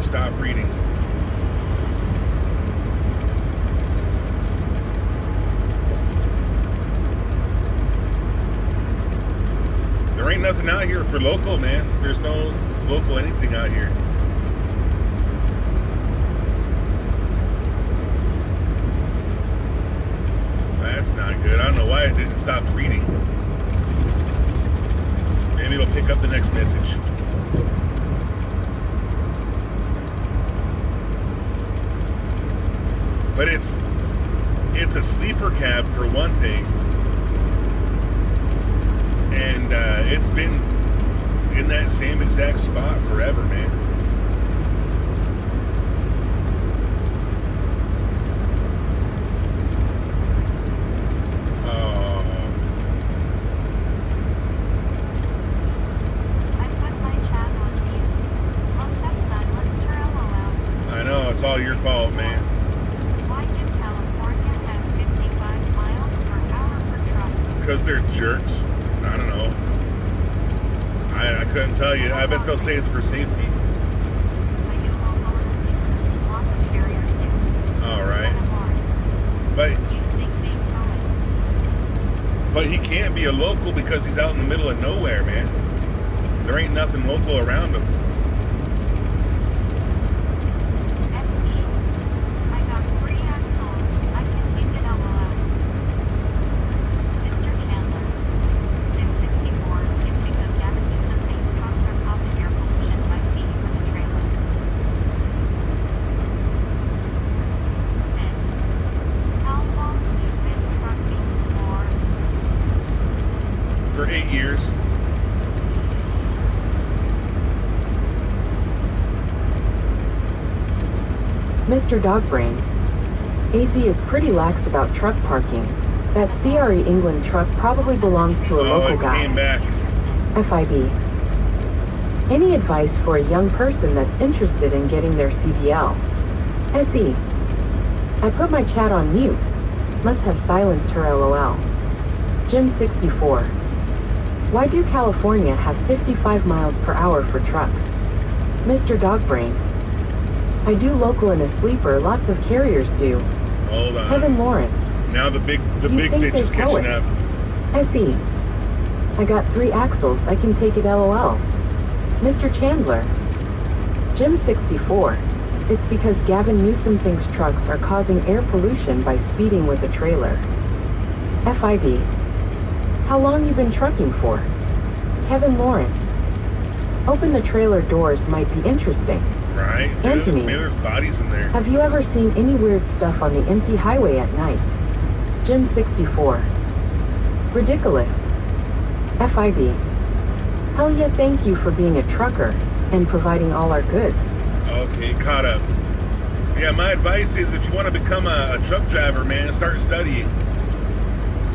[SPEAKER 1] Stop reading. There ain't nothing out here for local, man. There's no local anything out here. That's not good. I don't know why it didn't stop reading. Maybe it'll pick up the next message. But it's a sleeper cab for one thing, and it's been in that same exact spot forever, man.
[SPEAKER 3] I put my chat on mute. Must have silenced her LOL.
[SPEAKER 1] I know, it's all your fault, man. Because they're jerks. I don't know. I couldn't tell you. I bet they'll say it's for safety.
[SPEAKER 3] I do local and sleeper. Lots of carriers do.
[SPEAKER 1] Alright. But
[SPEAKER 3] you think they towing?
[SPEAKER 1] But he can't be a local because he's out in the middle of nowhere, man. There ain't nothing local around him. For 8 years.
[SPEAKER 2] Mr. Dogbrain. AZ is pretty lax about truck parking. That CRE England truck probably belongs to a local guy.
[SPEAKER 1] Came back.
[SPEAKER 2] FIB. Any advice for a young person that's interested in getting their CDL? SE. I put my chat on mute. Must have silenced her LOL. Jim64. Why do California have 55 miles per hour for trucks? Mr. Dogbrain. I do local and a sleeper, lots of carriers do.
[SPEAKER 1] Hold on.
[SPEAKER 2] Kevin Lawrence.
[SPEAKER 1] Now the big bitch is catching up.
[SPEAKER 2] SE. I got 3 axles, I can take it LOL. Mr. Chandler. Jim64. It's because Gavin Newsom thinks trucks are causing air pollution by speeding with a trailer. FIB. How long you been trucking for? Kevin Lawrence. Open the trailer doors might be interesting.
[SPEAKER 1] Right, dude.
[SPEAKER 2] Anthony.
[SPEAKER 1] Maybe there's bodies in there.
[SPEAKER 2] Have you ever seen any weird stuff on the empty highway at night? Jim 64. Ridiculous. FIB. Hell yeah, thank you for being a trucker and providing all our goods.
[SPEAKER 1] Okay, caught up. Yeah, my advice is if you want to become a truck driver, man, start studying.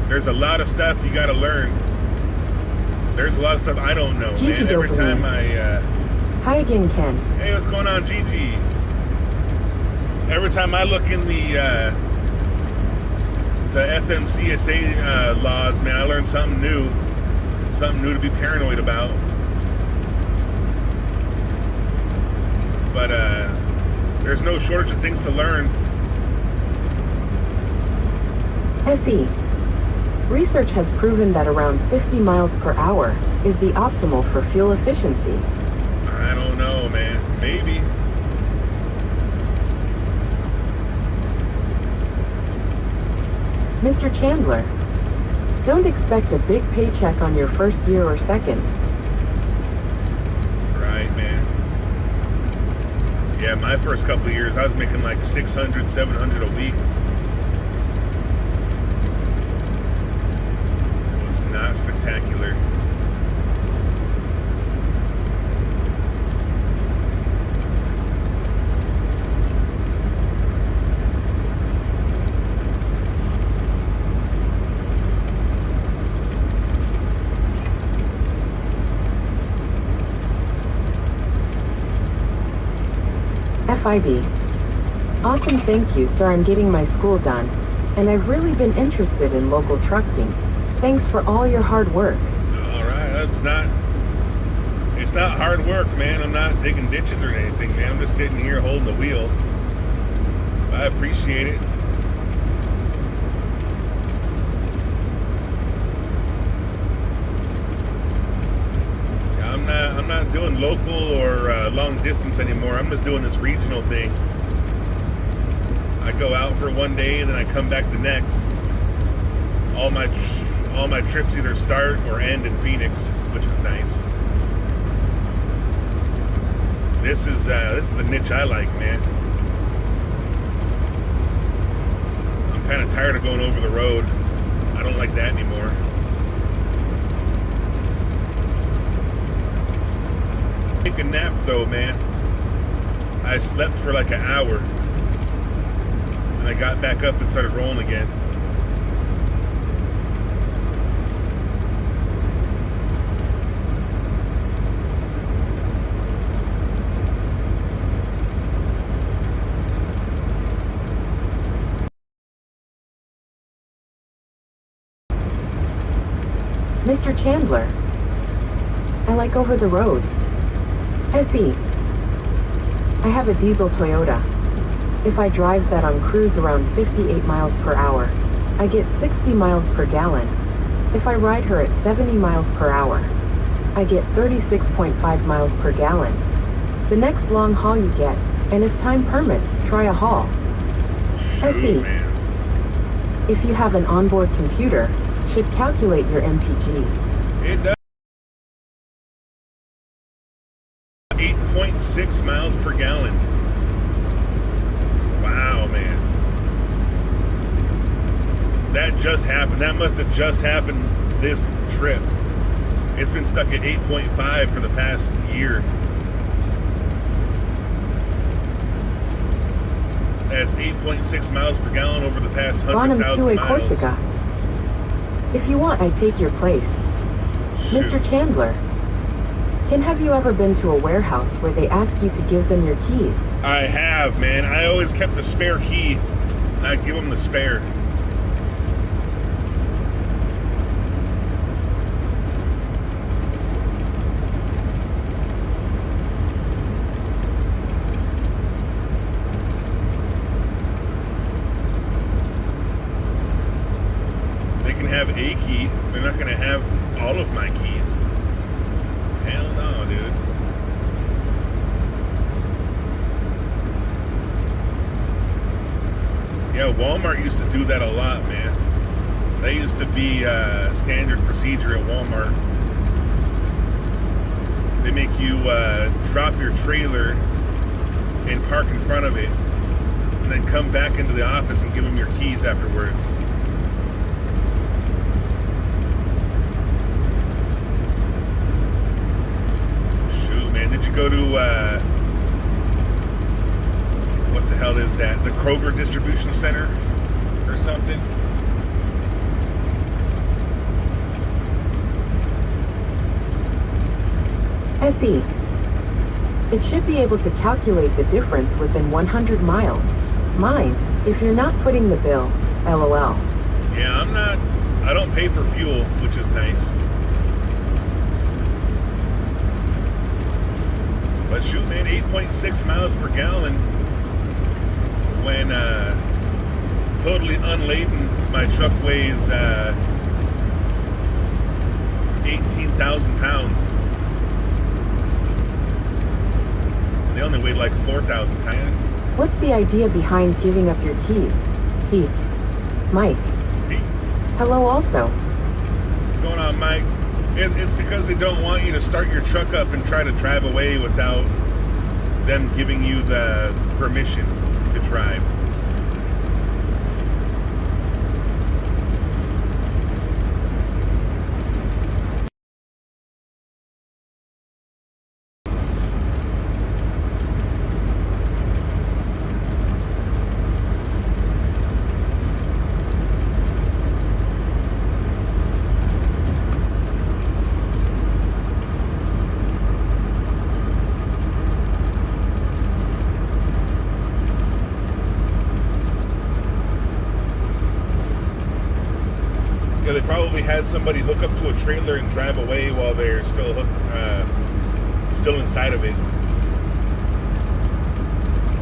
[SPEAKER 1] There's a lot of stuff you got to learn. There's a lot of stuff I don't know,
[SPEAKER 2] Gigi
[SPEAKER 1] man. Every time
[SPEAKER 2] Hi again, Ken.
[SPEAKER 1] Hey, what's going on, Gigi? Every time I look in the FMCSA laws, man, I learn something new to be paranoid about. But there's no shortage of things to learn.
[SPEAKER 2] SE. Research has proven that around 50 miles per hour is the optimal for fuel efficiency.
[SPEAKER 1] I don't know, man. Maybe.
[SPEAKER 2] Mr. Chandler, don't expect a big paycheck on your first year or second.
[SPEAKER 1] Right, man. Yeah, my first couple of years, I was making like 600, 700 a week. It was not spectacular.
[SPEAKER 2] FIB. Awesome, thank you, sir. I'm getting my school done, and I've really been interested in local trucking. Thanks for all your hard work.
[SPEAKER 1] All right, it's not hard work, man. I'm not digging ditches or anything, man. I'm just sitting here holding the wheel. I appreciate it. I'm not doing local or long distance anymore. I'm just doing this regional thing. I go out for one day and then I come back the next. All my trips either start or end in Phoenix, which is nice. This is a niche I like, man. I'm kind of tired of going over the road. I don't like that anymore. Take a nap though, man. I slept for like an hour and I got back up and started rolling again.
[SPEAKER 2] Mr. Chandler, I like over the road. SE. I have a diesel Toyota. If I drive that on cruise around 58 miles per hour, I get 60 miles per gallon. If I ride her at 70 miles per hour, I get 36.5 miles per gallon. The next long haul you get, and if time permits, try a haul. SE. If you have an onboard computer, should calculate your MPG.
[SPEAKER 1] It does. 8.6 miles per gallon. Wow, man. That just happened. That must have just happened this trip. It's been stuck at 8.5 for the past year. That's 8.6 miles per gallon over the past 100,000 miles.
[SPEAKER 2] Corsica. If you want, I take your place.
[SPEAKER 1] Shoot.
[SPEAKER 2] Mr. Chandler, Ken, have you ever been to a warehouse where they ask you to give them your keys?
[SPEAKER 1] I have, man. I always kept a spare key. I'd give them the spare. They can have a key. They're not going to have all of my keys. Hell no, dude. Yeah, Walmart used to do that a lot, man. They used to be standard procedure at Walmart. They make you drop your trailer and park in front of it, and then come back into the office and give them your keys afterwards. Shoot, man, did you go to, what the hell is that? The Kroger distribution center or something?
[SPEAKER 2] SE. It should be able to calculate the difference within 100 miles. Mind, if you're not footing the bill, LOL.
[SPEAKER 1] Yeah, I don't pay for fuel, which is nice. But shoot, man, 8.6 miles per gallon when totally unladen. My truck weighs 18,000 pounds. They only weigh like 4,000 pounds.
[SPEAKER 2] What's the idea behind giving up your keys? He. Mike.
[SPEAKER 1] Hey,
[SPEAKER 2] Hello also.
[SPEAKER 1] what's going on, Mike? It's because they don't want you to start your truck up and try to drive away without them giving you the permission to drive. Yeah, they probably had somebody hook up to a trailer and drive away while they're still still inside of it.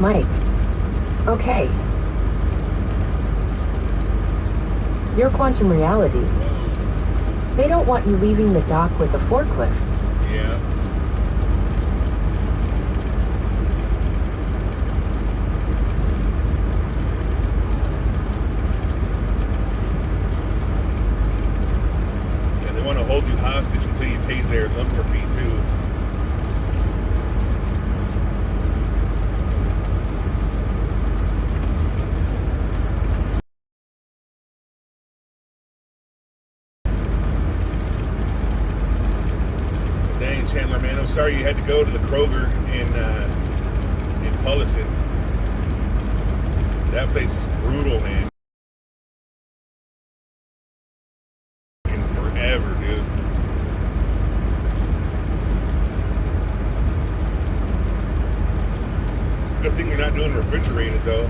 [SPEAKER 2] Mike. Okay. Your quantum reality. They don't want you leaving the dock with a forklift.
[SPEAKER 1] Yeah. And they want to hold you hostage until you pay their lumber fee too. Dang, Chandler, man, I'm sorry you had to go to the Kroger in Tullison. That place is brutal, man. Fucking forever, dude. Good thing you're not doing refrigerated, though.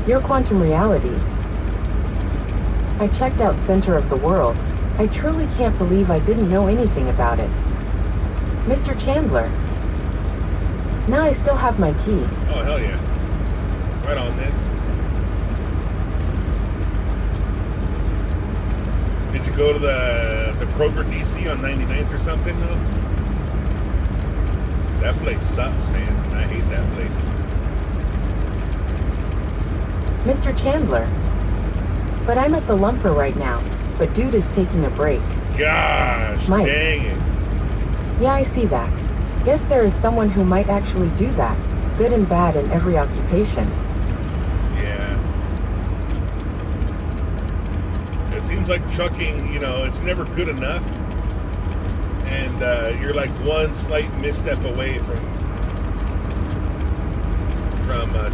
[SPEAKER 2] Your quantum reality. I checked out Center of the World. I truly can't believe I didn't know anything about it. Mr. Chandler. Now I still have my key.
[SPEAKER 1] Oh, hell yeah. Right on, then. Did you go to the Kroger DC on 99th or something, though? That place sucks, man. I hate that place.
[SPEAKER 2] Mr. Chandler. But I'm at the lumper right now. But dude is taking a break.
[SPEAKER 1] Gosh,
[SPEAKER 2] Mike.
[SPEAKER 1] dang it.
[SPEAKER 2] Yeah, I see that. Guess there is someone who might actually do that. Good and bad in every occupation.
[SPEAKER 1] Yeah. It seems like trucking, you know, it's never good enough. And you're like one slight misstep away from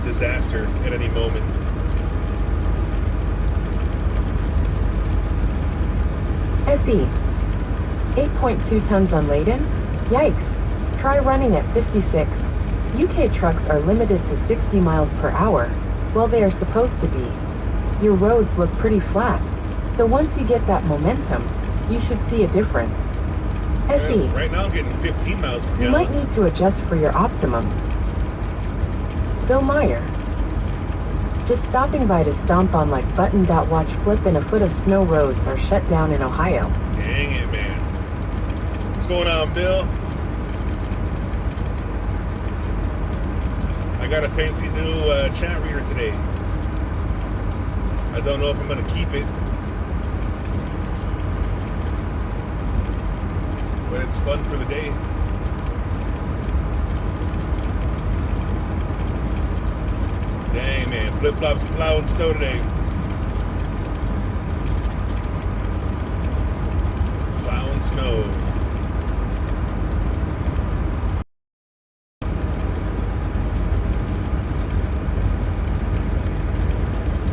[SPEAKER 1] disaster at any moment.
[SPEAKER 2] SE. 8.2 tons unladen? Yikes. Try running at 56. UK trucks are limited to 60 miles per hour. Well, they are supposed to be. Your roads look pretty flat. So once you get that momentum, you should see a difference. SE.
[SPEAKER 1] Right now I'm getting 15 miles per
[SPEAKER 2] You
[SPEAKER 1] gallon.
[SPEAKER 2] might need to adjust for your optimum. Bill Meyer. Just stopping by to stomp on like button.watch flip in a foot of snow roads are shut down in Ohio.
[SPEAKER 1] Dang it, man. What's going on, Bill? I got a fancy new chat reader today. I don't know if I'm going to keep it. but it's fun for the day. Dang, man, flip-flops plowing snow today. Plowing snow.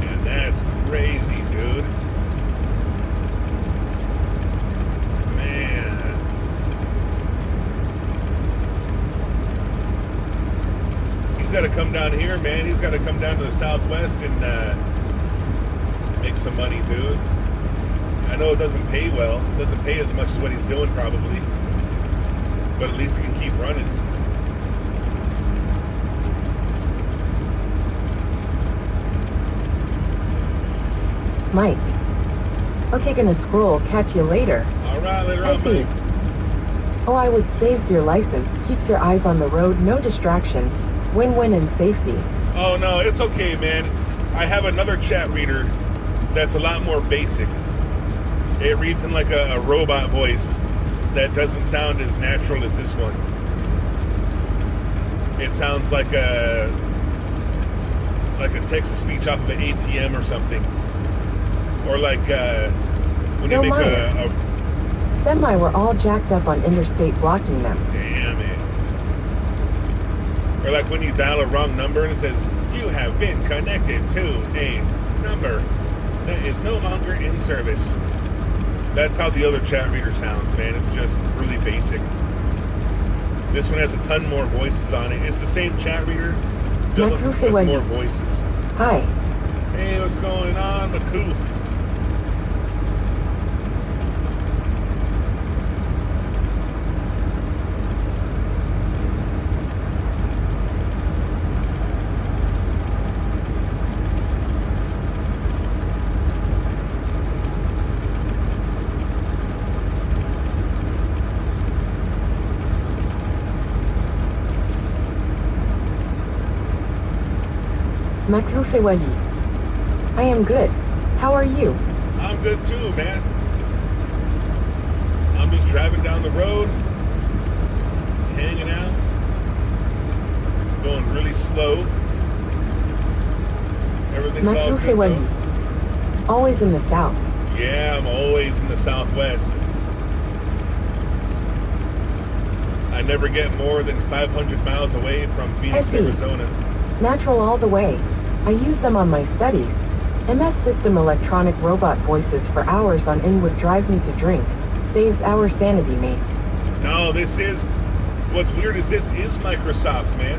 [SPEAKER 1] And that's crazy, dude. Man. He's got to come down here, man. He's got to come down to the Southwest and make some money, dude. I know it doesn't pay well. It doesn't pay as much as what he's doing, probably. But at least he can keep running.
[SPEAKER 2] Mike. Okay, gonna scroll. Catch you later.
[SPEAKER 1] All right, later
[SPEAKER 2] I
[SPEAKER 1] on,
[SPEAKER 2] see.
[SPEAKER 1] Mike.
[SPEAKER 2] Oh, I would saves your license. Keeps your eyes on the road. No distractions. Win-win in safety.
[SPEAKER 1] Oh, no, it's okay, man. I have another chat reader that's a lot more basic. It reads in like a robot voice that doesn't sound as natural as this one. It sounds like a text-to-speech off of an ATM or something. Or like when you
[SPEAKER 2] No
[SPEAKER 1] make
[SPEAKER 2] mind.
[SPEAKER 1] a
[SPEAKER 2] Semi were all jacked up on interstate blocking them.
[SPEAKER 1] damn it. Or like when you dial a wrong number and it says, you have been connected to a number that is no longer in service. That's how the other chat reader sounds, man. It's just really basic. This one has a ton more voices on it. It's the same chat reader, just with more voices.
[SPEAKER 2] Hi.
[SPEAKER 1] Hey, what's going on, Makoof?
[SPEAKER 2] Makufewali. I am good. How are you?
[SPEAKER 1] I'm good too, man. I'm just driving down the road, hanging out, going really slow. Everything's all good,
[SPEAKER 2] Makufewali.
[SPEAKER 1] though.
[SPEAKER 2] Always in the south.
[SPEAKER 1] Yeah, I'm always in the Southwest. I never get more than 500 miles away from Phoenix,
[SPEAKER 2] see.
[SPEAKER 1] Arizona.
[SPEAKER 2] Natural all the way. I use them on my studies. MS System electronic robot voices for hours on in would drive me to drink. Saves our sanity, mate.
[SPEAKER 1] No, what's weird is this is Microsoft, man.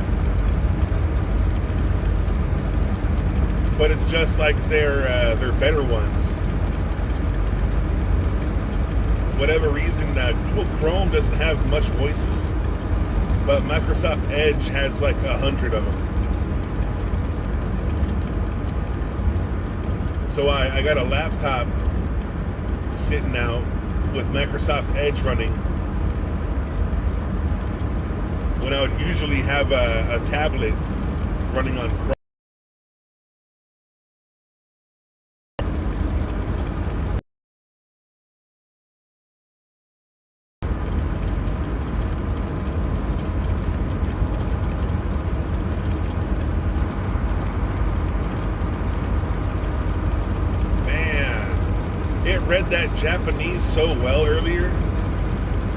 [SPEAKER 1] But it's just like they're better ones. Whatever reason, Google Chrome doesn't have much voices, but Microsoft Edge has like 100 of them. So I got a laptop sitting out with Microsoft Edge running when I would usually have a tablet running on Chrome. It read that Japanese so well earlier.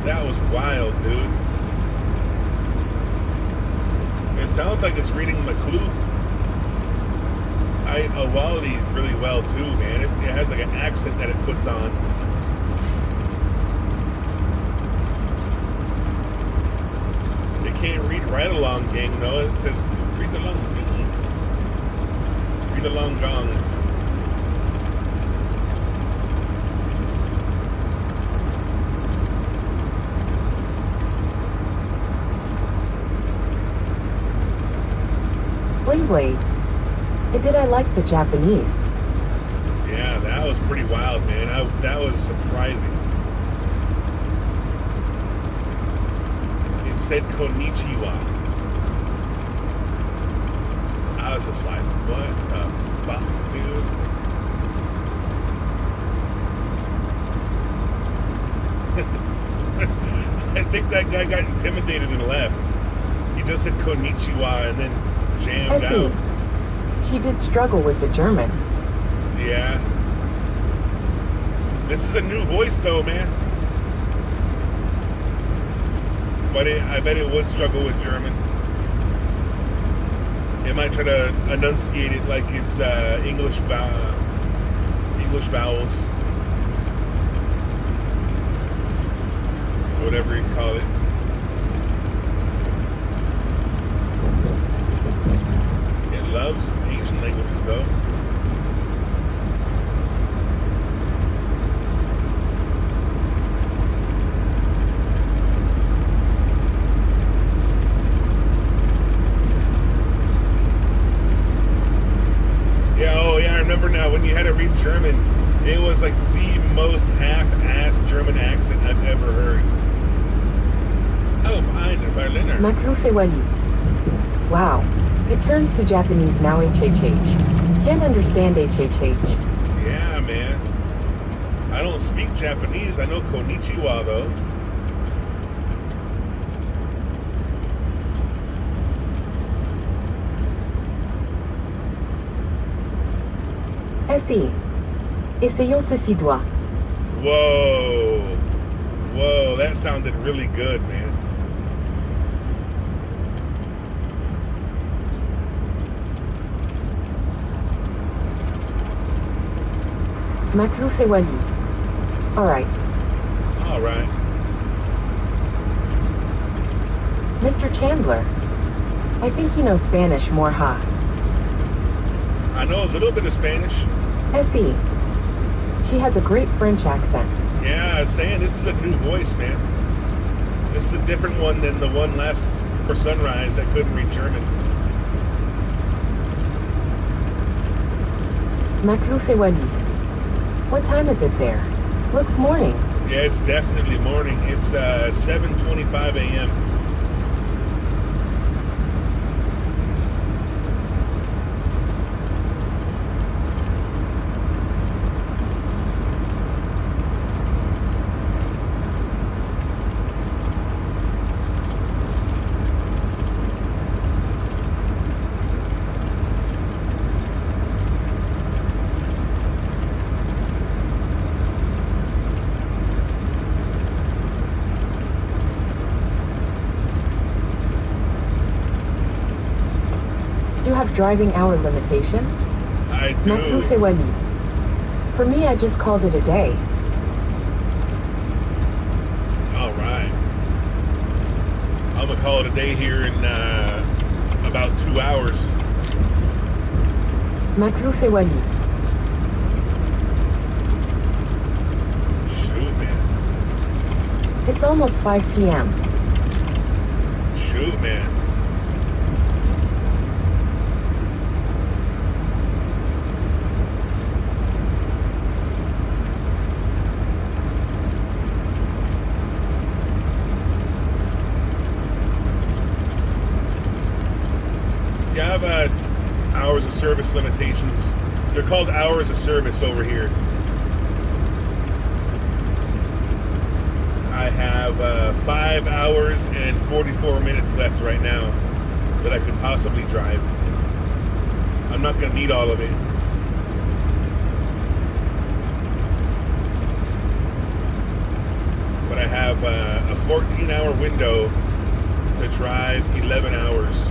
[SPEAKER 1] That was wild, dude. It sounds like it's reading McCloof. Awali really well too, man. It has like an accent that it puts on. It can't read right along, gang. No, it says read along, read along, gong.
[SPEAKER 2] Sling Blade. Did I like the Japanese?
[SPEAKER 1] Yeah, that was pretty wild, man. That was surprising. It said konnichiwa. I was just like, what the fuck, dude? I think that guy got intimidated and left. He just said konnichiwa and then
[SPEAKER 2] I
[SPEAKER 1] jammed
[SPEAKER 2] see.
[SPEAKER 1] out.
[SPEAKER 2] She did struggle with the German.
[SPEAKER 1] Yeah. This is a new voice though, man. But I bet it would struggle with German. It might try to enunciate it like it's English vowels. Whatever you call it. It loves Asian languages though. I remember now when you had to read German, it was like the most half-assed German accent I've ever heard. Oh, fine, Berliner.
[SPEAKER 2] Makrufe wali. Wow. It turns to Japanese now HHH. Can't understand HHH.
[SPEAKER 1] Yeah, man. I don't speak Japanese. I know konnichiwa, though.
[SPEAKER 2] Assis. Essayons ceci doit.
[SPEAKER 1] Whoa. Whoa, that sounded really good, man.
[SPEAKER 2] Makrufe wali. Alright.
[SPEAKER 1] Alright.
[SPEAKER 2] Mr. Chandler. I think you know Spanish more, huh?
[SPEAKER 1] I know a little bit of Spanish.
[SPEAKER 2] Essie. She has a great French accent.
[SPEAKER 1] Yeah, I was saying this is a new voice, man. This is a different one than the one last for Sunrise that couldn't read German.
[SPEAKER 2] Makrufe wali. What time is it there? Looks morning.
[SPEAKER 1] Yeah, it's definitely morning. It's 7:25 a.m.
[SPEAKER 2] Do you have driving hour limitations?
[SPEAKER 1] I do.
[SPEAKER 2] Makrufe wali. For me, I just called it a day.
[SPEAKER 1] All right. I'm gonna call it a day here in about 2 hours.
[SPEAKER 2] Makrufe wali.
[SPEAKER 1] Shoot, man.
[SPEAKER 2] It's almost 5 p.m.
[SPEAKER 1] Shoot, man. Yeah, I've had hours of service limitations. They're called hours of service over here. I have 5 hours and 44 minutes left right now that I could possibly drive. I'm not going to need all of it. But I have a 14-hour window to drive 11 hours.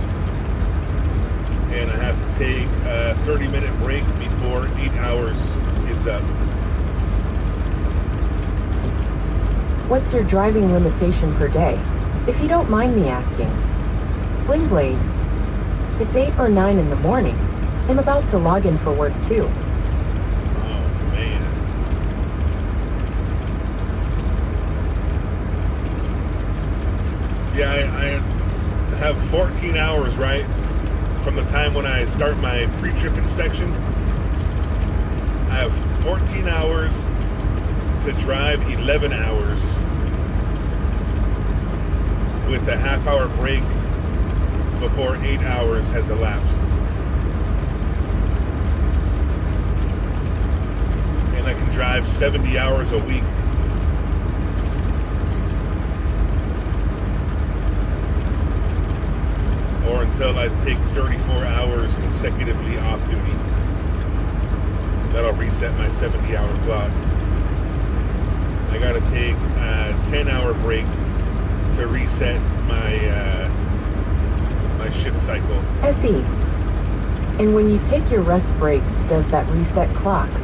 [SPEAKER 1] And I have to take a 30-minute break before 8 hours is up.
[SPEAKER 2] What's your driving limitation per day? If you don't mind me asking. Fling Blade. It's 8 or 9 in the morning. I'm about to log in for work too.
[SPEAKER 1] Oh, man. Yeah, I have 14 hours, right? From the time when I start my pre-trip inspection. I have 14 hours to drive 11 hours with a half-hour break before 8 hours has elapsed. And I can drive 70 hours a week. until I take 34 hours consecutively off duty. That'll reset my 70-hour clock. I gotta take a 10-hour break to reset my my shift cycle.
[SPEAKER 2] I see. And when you take your rest breaks, does that reset clocks?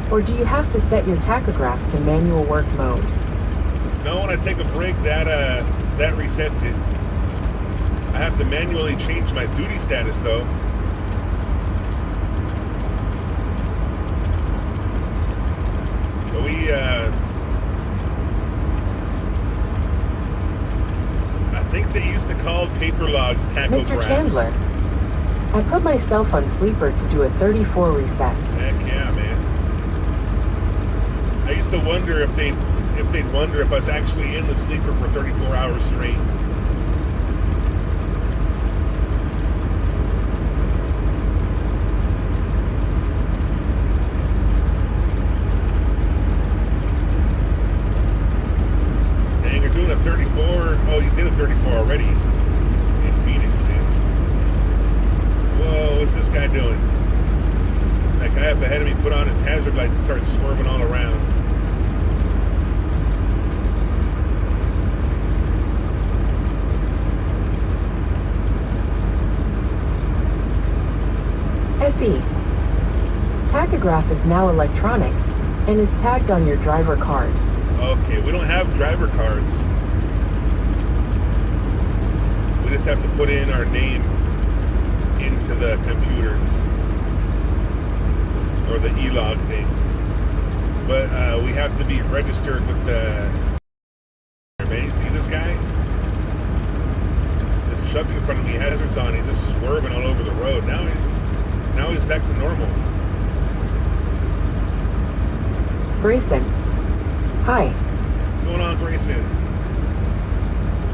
[SPEAKER 2] Or do you have to set your tachograph to manual work mode?
[SPEAKER 1] No, when I take a break, that resets it. I have to manually change my duty status, though. But I think they used to call paper logs tachographs.
[SPEAKER 2] Mr. Chandler, I put myself on sleeper to do a 34 reset.
[SPEAKER 1] Heck yeah, man. I used to wonder if they'd wonder if I was actually in the sleeper for 34 hours straight. Dang, you're doing a 34. Oh, you did a 34 already in Phoenix, man. Whoa, what's this guy doing? That guy up ahead of me put on his hazard lights and started swerving all around.
[SPEAKER 2] I see. Tachograph is now electronic and is tagged on your driver card.
[SPEAKER 1] Okay, we don't have driver cards. We just have to put in our name into the computer. Or the e-log thing. But we have to be registered with the... Man, you see this guy? This truck in front of me, hazards on, he's just swerving all over the road. Now he's back to normal.
[SPEAKER 2] Grayson. Hi.
[SPEAKER 1] What's going on, Grayson?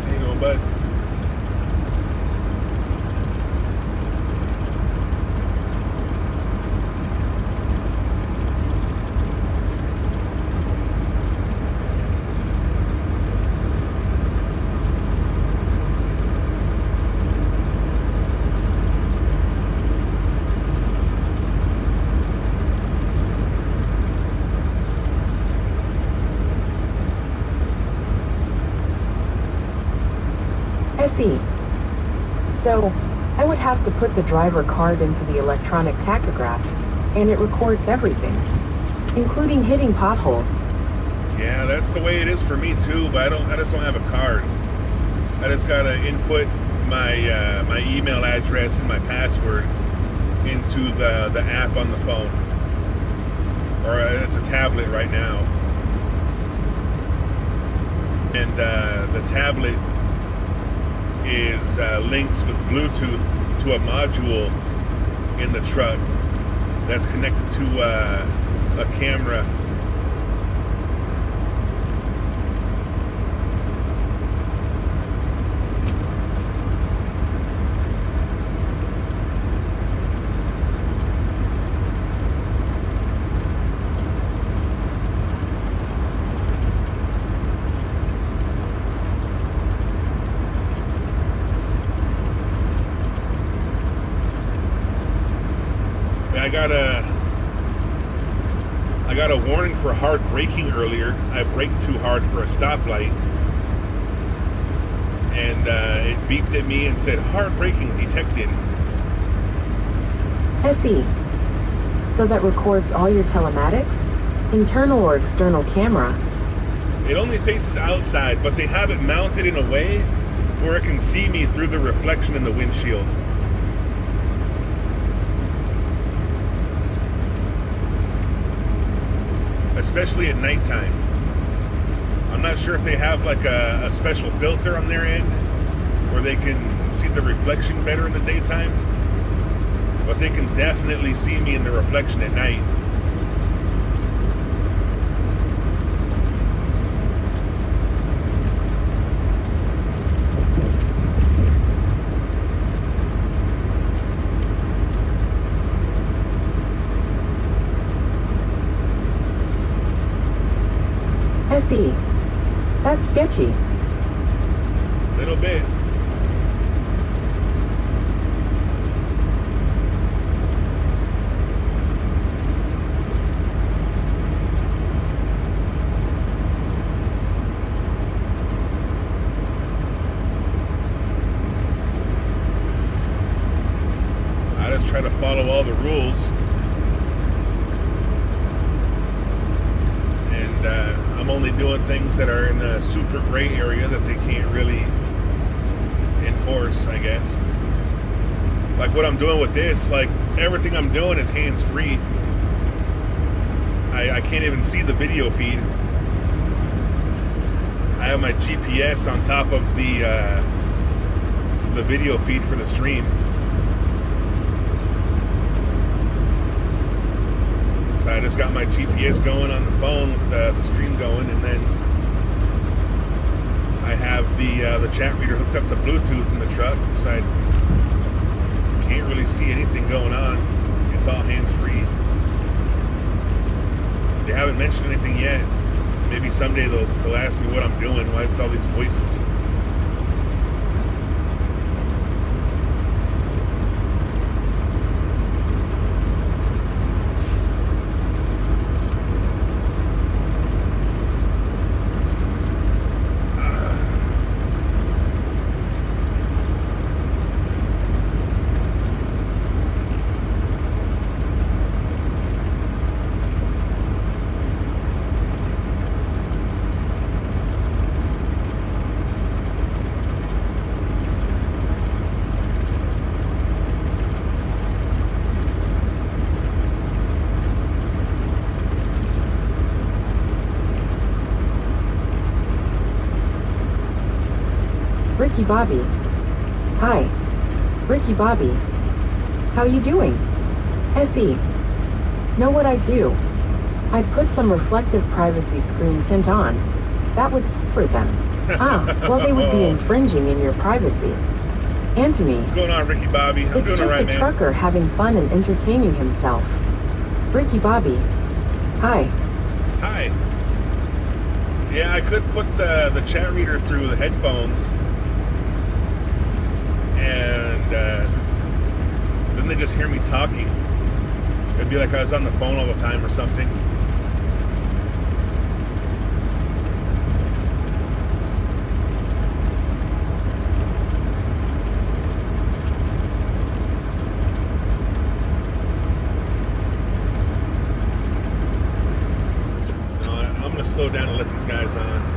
[SPEAKER 1] How you doing, bud?
[SPEAKER 2] I see. So, I would have to put the driver card into the electronic tachograph, and it records everything, including hitting potholes.
[SPEAKER 1] Yeah, that's the way it is for me too, but I just don't have a card. I just gotta input my my email address and my password into the app on the phone. Or it's a tablet right now. And the tablet is links with Bluetooth to a module in the truck that's connected to a camera. I got a warning for hard braking earlier. I braked too hard for a stoplight, and it beeped at me and said hard braking detected.
[SPEAKER 2] I see. So that records all your telematics? Internal or external camera?
[SPEAKER 1] It only faces outside, but they have it mounted in a way where it can see me through the reflection in the windshield. Especially at nighttime. I'm not sure if they have like a special filter on their end where they can see the reflection better in the daytime, but they can definitely see me in the reflection at night.
[SPEAKER 2] I see. That's sketchy.
[SPEAKER 1] Little bit. to follow all the rules. And I'm only doing things that are in a super gray area that they can't really enforce, I guess. Like what I'm doing with this, like everything I'm doing is hands-free. I can't even see the video feed. I have my GPS on top of the video feed for the stream. So I just got my GPS going on the phone with the stream going, and then I have the chat reader hooked up to Bluetooth in the truck, so I can't really see anything going on. It's all hands-free. They haven't mentioned anything yet. Maybe someday they'll ask me what I'm doing, why it's all these voices.
[SPEAKER 2] Ricky Bobby. Hi. Ricky Bobby. How you doing? SE. Know what I'd do? I'd put some reflective privacy screen tint on. That would for them. Well they would be infringing in your privacy. Anthony.
[SPEAKER 1] What's going on, Ricky Bobby? I'm
[SPEAKER 2] it's
[SPEAKER 1] doing
[SPEAKER 2] just
[SPEAKER 1] all right,
[SPEAKER 2] a
[SPEAKER 1] man.
[SPEAKER 2] trucker having fun and entertaining himself. Ricky Bobby. Hi.
[SPEAKER 1] Hi. Yeah, I could put the chat reader through the headphones. And then they just hear me talking. It'd be like I was on the phone all the time or something. No, I'm going to slow down and let these guys on.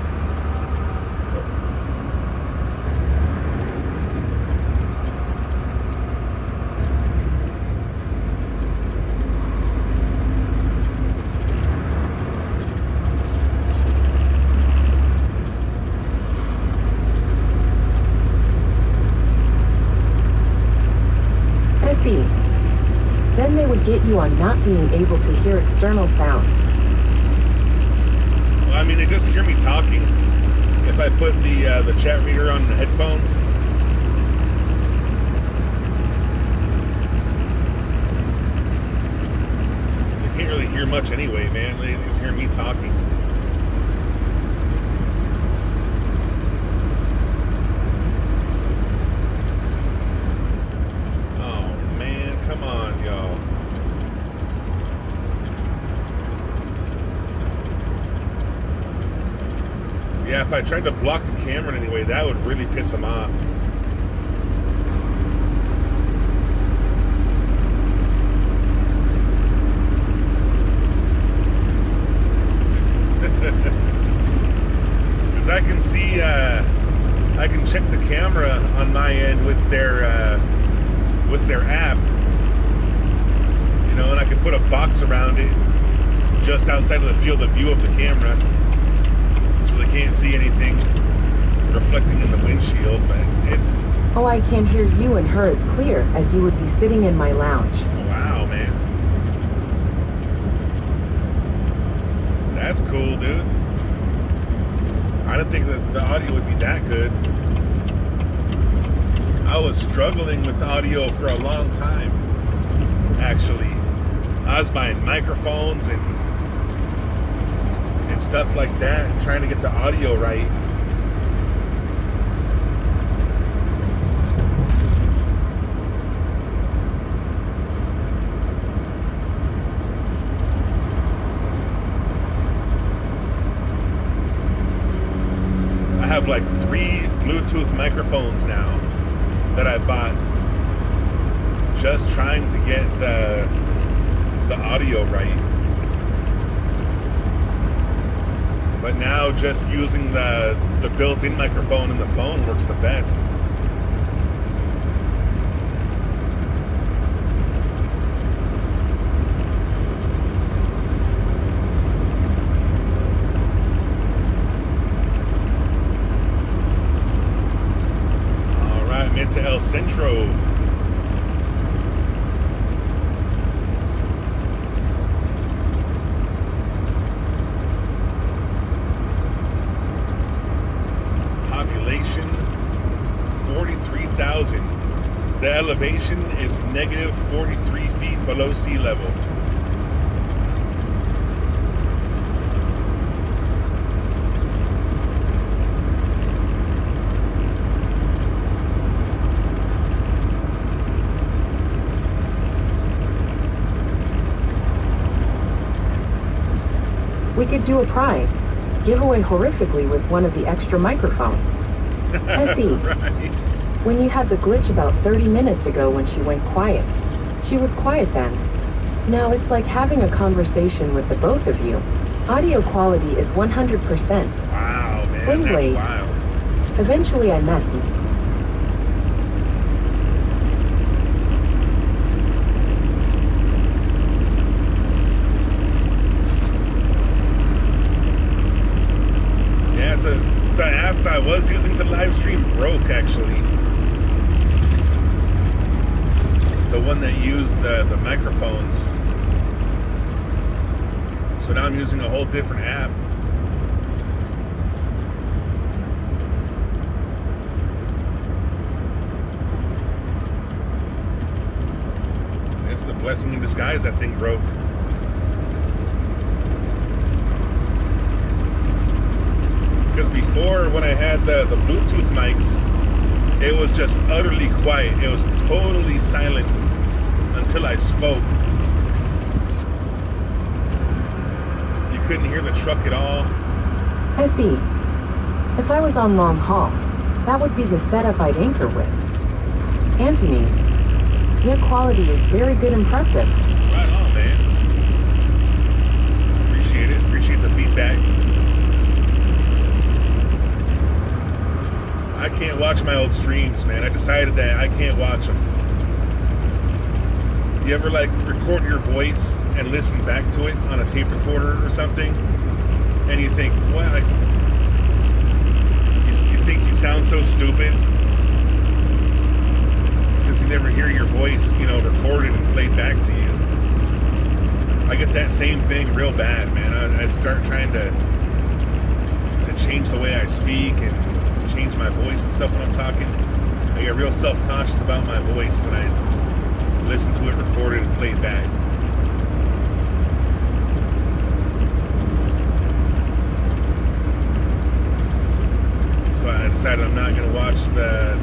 [SPEAKER 2] Then they would get you on not being able to hear external sounds.
[SPEAKER 1] Well, I mean, they just hear me talking. If I put the chat reader on the headphones. They can't really hear much anyway, man. They just hear me talking. Yeah, if I tried to block the camera in any way, that would really piss them off. Because I can see, I can check the camera on my end with their app. You know, and I can put a box around it just outside of the field of view of the camera. So they can't see anything reflecting in the windshield, but it's...
[SPEAKER 2] Oh, I can hear you and her as clear as you would be sitting in my lounge.
[SPEAKER 1] Wow, man. That's cool, dude. I didn't think that the audio would be that good. I was struggling with audio for a long time, actually. I was buying microphones and stuff like that, trying to get the audio right. I have like 3 Bluetooth microphones now that I bought just trying to get the audio right. But now just using the built-in microphone in the phone works the best. All right, I'm into El Centro. Population 43,000. The elevation is negative 43 feet below sea level.
[SPEAKER 2] We could do a prize. Giveaway horrifically with one of the extra microphones. Essie,
[SPEAKER 1] Right.
[SPEAKER 2] when you had the glitch about 30 minutes ago when she went quiet. She was quiet then. Now it's like having a conversation with the both of you. Audio quality is 100%.
[SPEAKER 1] Wow, man,
[SPEAKER 2] Sling
[SPEAKER 1] that's
[SPEAKER 2] blade.
[SPEAKER 1] wild.
[SPEAKER 2] Eventually I messed.
[SPEAKER 1] Yeah, the app I was using to live stream broke, actually. The one that used the microphones. So now I'm using a whole different app. It's the blessing in disguise that thing broke. Because before, when I had the Bluetooth mics, it was just utterly quiet. It was totally silent until I spoke. You couldn't hear the truck at all.
[SPEAKER 2] Essie, if I was on long haul, that would be the setup I'd anchor with. Anthony, your quality is very good, impressive.
[SPEAKER 1] Right on, man. Appreciate it. Appreciate the feedback. I can't watch my old streams, man. I decided that I can't watch them. You ever like record your voice and listen back to it on a tape recorder or something, and you think, well, you think you sound so stupid because you never hear your voice, recorded and played back to you. I get that same thing real bad, man. I start trying to change the way I speak and change my voice and stuff when I'm talking. I get real self-conscious about my voice when I listen to it recorded and played back. So I decided I'm not going to watch the...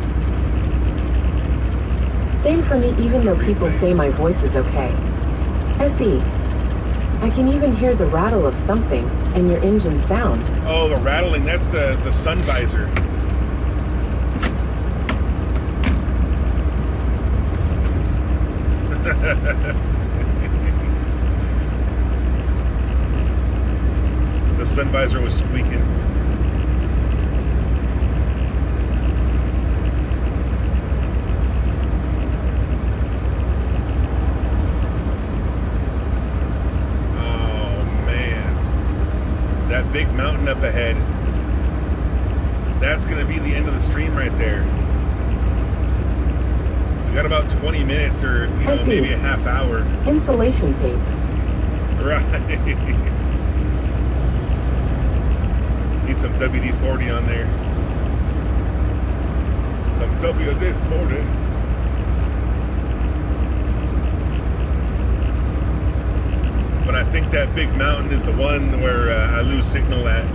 [SPEAKER 2] Same for me, even though people say my voice is okay. Essie, I can even hear the rattle of something and your engine sound.
[SPEAKER 1] Oh, the rattling, that's the sun visor. The sun visor was squeaking. Oh man, that big mountain up ahead, that's gonna be the end of the stream right there. We got about 20 minutes or maybe a half hour.
[SPEAKER 2] Insulation tape.
[SPEAKER 1] Right. Need some WD-40 on there. Some WD-40. But I think that big mountain is the one where I lose signal at.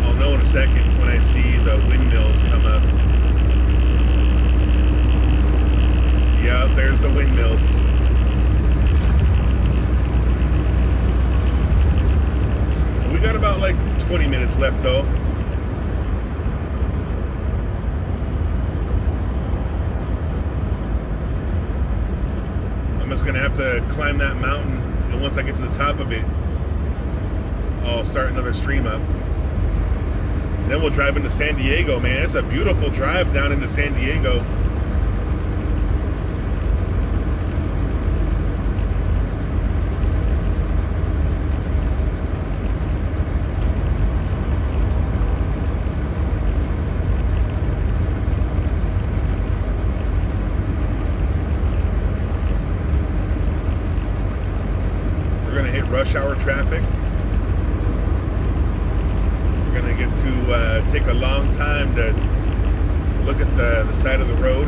[SPEAKER 1] I'll know in a second when I see the windmills come up. Yeah, there's the windmills. We got about like 20 minutes left though. gonna have to climb that mountain, and once I get to the top of it, I'll start another stream up. Then we'll drive into San Diego, man. It's a beautiful drive down into San Diego. We're gonna hit rush hour traffic. To take a long time to look at the side of the road.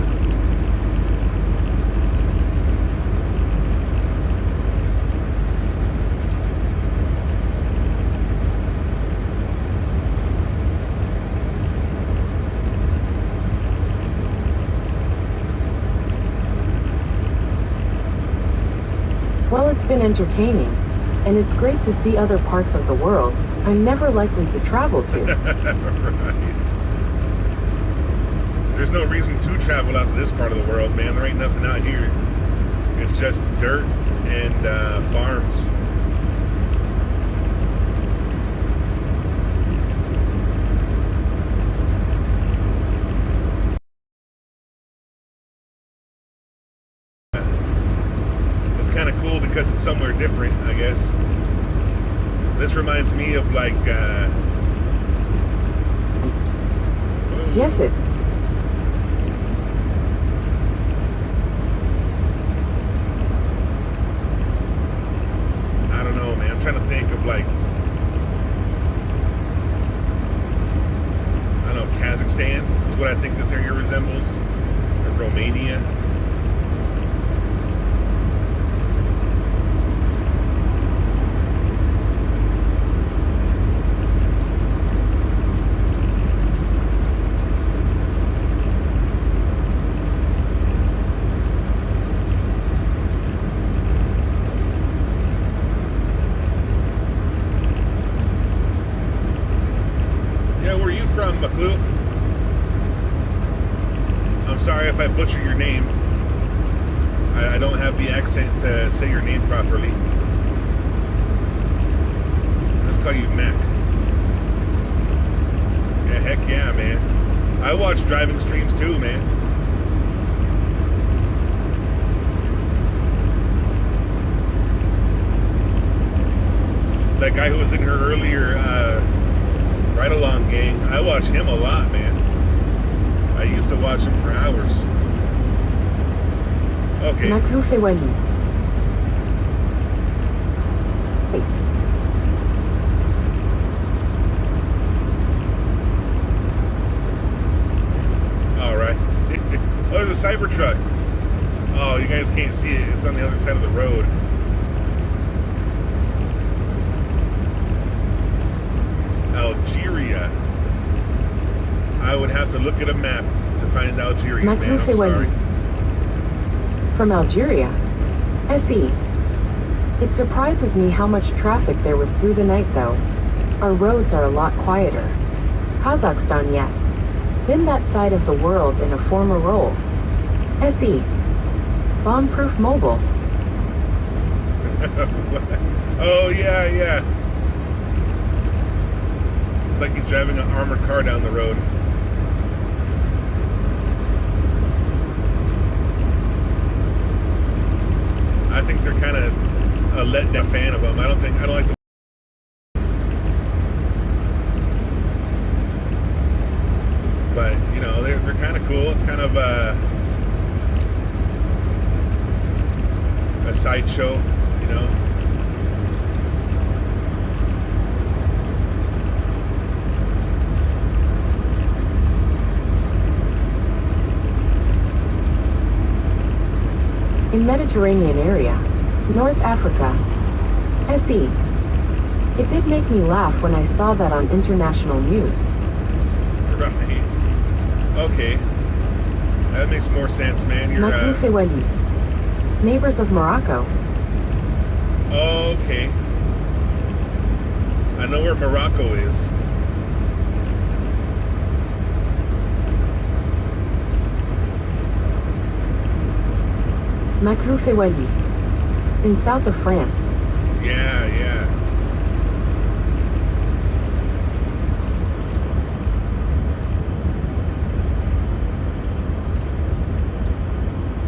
[SPEAKER 2] Well, it's been entertaining, and it's great to see other parts of the world I'm never likely to travel to.
[SPEAKER 1] Right. There's no reason to travel out to this part of the world, man. There ain't nothing out here. It's just dirt and farms. It's kind of cool because it's somewhere different, I guess. This reminds me of like
[SPEAKER 2] Yes, it's...
[SPEAKER 1] I don't know, man. I'm trying to think of like, I don't know, Kazakhstan is what I think this area resembles. Or Romania. I'm sorry if I butcher your name. I don't have the accent to say your name properly. Let's call you Mac. Yeah, heck yeah, man. I watch driving streams too, man. That guy who was in her earlier ride-along gang, I watch him a lot, man. I used to watch him for hours. Okay.
[SPEAKER 2] Maklouf et Wally. Wait.
[SPEAKER 1] Alright. Oh, there's a Cybertruck. Oh, you guys can't see it. It's on the other side of the road. Algeria. I would have to look at a map to find Algeria, man. I'm sorry.
[SPEAKER 2] From Algeria. SE. It surprises me how much traffic there was through the night, though. Our roads are a lot quieter. Kazakhstan, yes. Been that side of the world in a former role. SE. Bomb-proof mobile.
[SPEAKER 1] Oh, yeah. It's like he's driving an armored car down the road. I think they're kind of a letdown fan of them. I don't like the. But you know, they're kind of cool. It's kind of a sideshow, you know.
[SPEAKER 2] In Mediterranean area, North Africa. SE. It did make me laugh when I saw that on international news.
[SPEAKER 1] Right. Okay. That makes more sense, man. You're
[SPEAKER 2] Maklouf et Wally. Neighbors of Morocco.
[SPEAKER 1] Okay. I know where Morocco is.
[SPEAKER 2] Maklouf et Wally. in south of France.
[SPEAKER 1] Yeah, yeah.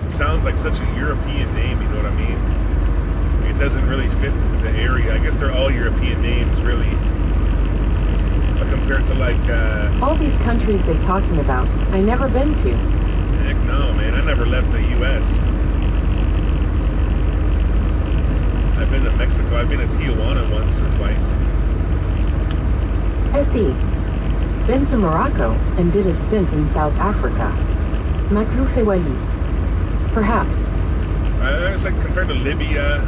[SPEAKER 1] It sounds like such a European name, you know what I mean? It doesn't really fit the area. I guess they're all European names, really. But compared to like,
[SPEAKER 2] All these countries they're talking about, I never been to.
[SPEAKER 1] heck no, man. I never left the U.S. I've been to Mexico. I've been to Tijuana once or twice.
[SPEAKER 2] SE. Been to Morocco and did a stint in South Africa. Makrufe Wali. Perhaps.
[SPEAKER 1] It's like compared to Libya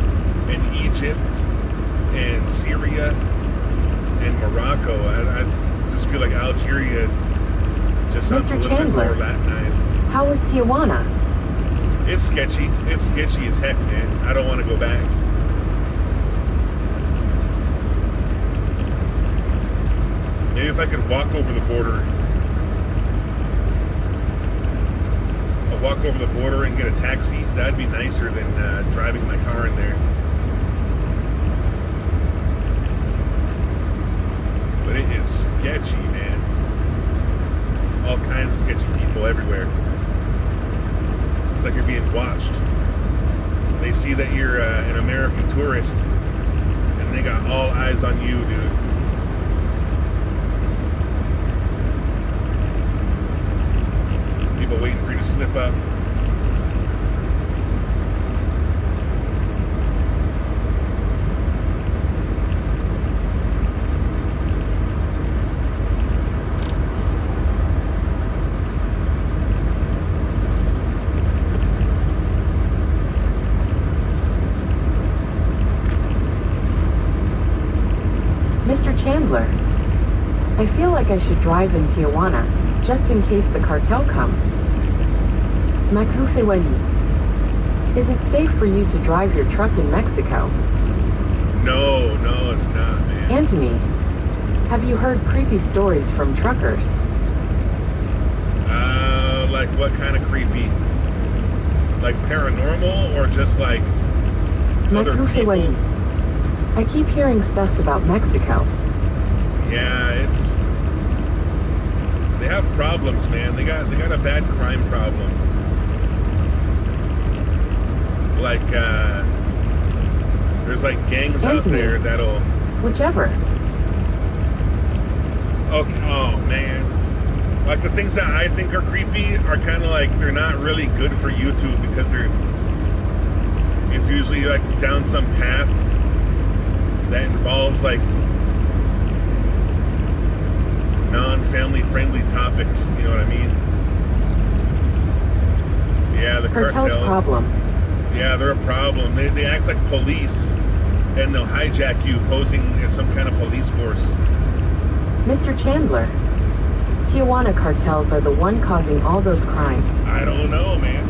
[SPEAKER 1] and Egypt and Syria and Morocco. I just feel like Algeria just sounds
[SPEAKER 2] Mr.
[SPEAKER 1] a little
[SPEAKER 2] Chandler.
[SPEAKER 1] bit more Latinized.
[SPEAKER 2] How was Tijuana?
[SPEAKER 1] It's sketchy. It's sketchy as heck, man. I don't want to go back. Maybe if I could walk over the border. I'll walk over the border and get a taxi. That'd be nicer than driving my car in there. But it is sketchy, man. All kinds of sketchy people everywhere. It's like you're being watched. They see that you're an American tourist, and they got all eyes on you, dude. People waiting for you to slip up.
[SPEAKER 2] Mr. Chandler. I feel like I should drive in Tijuana, just in case the cartel comes. Makrufe Wali. Is it safe for you to drive your truck in Mexico?
[SPEAKER 1] No, it's not, man.
[SPEAKER 2] Anthony, have you heard creepy stories from truckers?
[SPEAKER 1] Like what kind of creepy? Like paranormal or just like other
[SPEAKER 2] Makrufe
[SPEAKER 1] people?
[SPEAKER 2] Wali. I keep hearing stuffs about Mexico.
[SPEAKER 1] Yeah, they have problems, man. They got a bad crime problem. Like there's like gangs out
[SPEAKER 2] Anthony.
[SPEAKER 1] there that'll
[SPEAKER 2] Whichever.
[SPEAKER 1] okay, oh man. Like the things that I think are creepy are kind of like they're not really good for YouTube because it's usually like down some path that involves like non-family friendly topics, you know what I mean? Yeah, the
[SPEAKER 2] Cartel's
[SPEAKER 1] cartel.
[SPEAKER 2] problem.
[SPEAKER 1] Yeah, they're a problem. They act like police and they'll hijack you posing as some kind of police force.
[SPEAKER 2] Mr. Chandler. Tijuana cartels are the one causing all those crimes.
[SPEAKER 1] I don't know, man.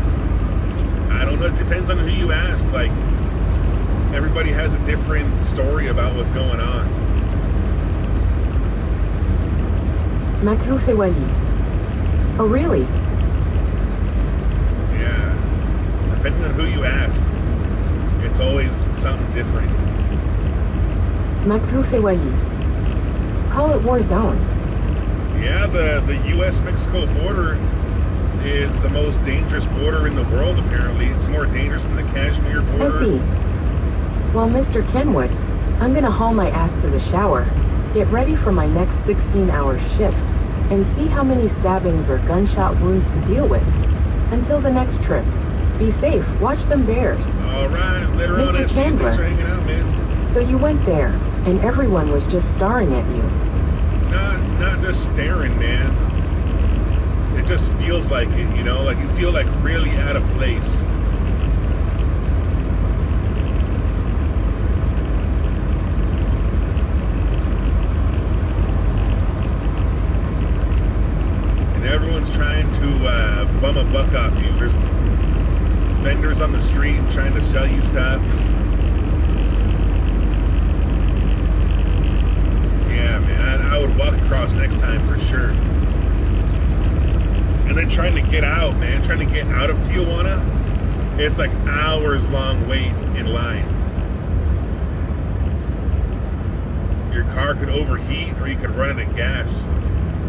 [SPEAKER 1] I don't know. It depends on who you ask. Like, everybody has a different story about what's going on.
[SPEAKER 2] Makrufe Wali. Oh, really?
[SPEAKER 1] Yeah. Depending on who you ask, it's always something different.
[SPEAKER 2] Makrufe Wali. Call it war zone.
[SPEAKER 1] Yeah, the U.S.-Mexico border is the most dangerous border in the world, apparently. It's more dangerous than the Kashmir
[SPEAKER 2] I
[SPEAKER 1] border.
[SPEAKER 2] see. Well, Mr. Kenwood, I'm gonna haul my ass to the shower, get ready for my next 16-hour shift, and see how many stabbings or gunshot wounds to deal with. Until the next trip. Be safe. Watch them bears.
[SPEAKER 1] All right, later on,
[SPEAKER 2] Mr.
[SPEAKER 1] SC.
[SPEAKER 2] Chandler.
[SPEAKER 1] Thanks for hanging out, man.
[SPEAKER 2] So you went there, and everyone was just staring at you.
[SPEAKER 1] Not just staring, man. It just feels like it, you know? Like you feel like really out of place. And everyone's trying to bum a buck off you. There's vendors on the street trying to sell you stuff. Yeah, man, I would walk across next time for sure. And then trying to get out, man, trying to get out of Tijuana, It's like hours long wait in line. Your car could overheat or you could run out of gas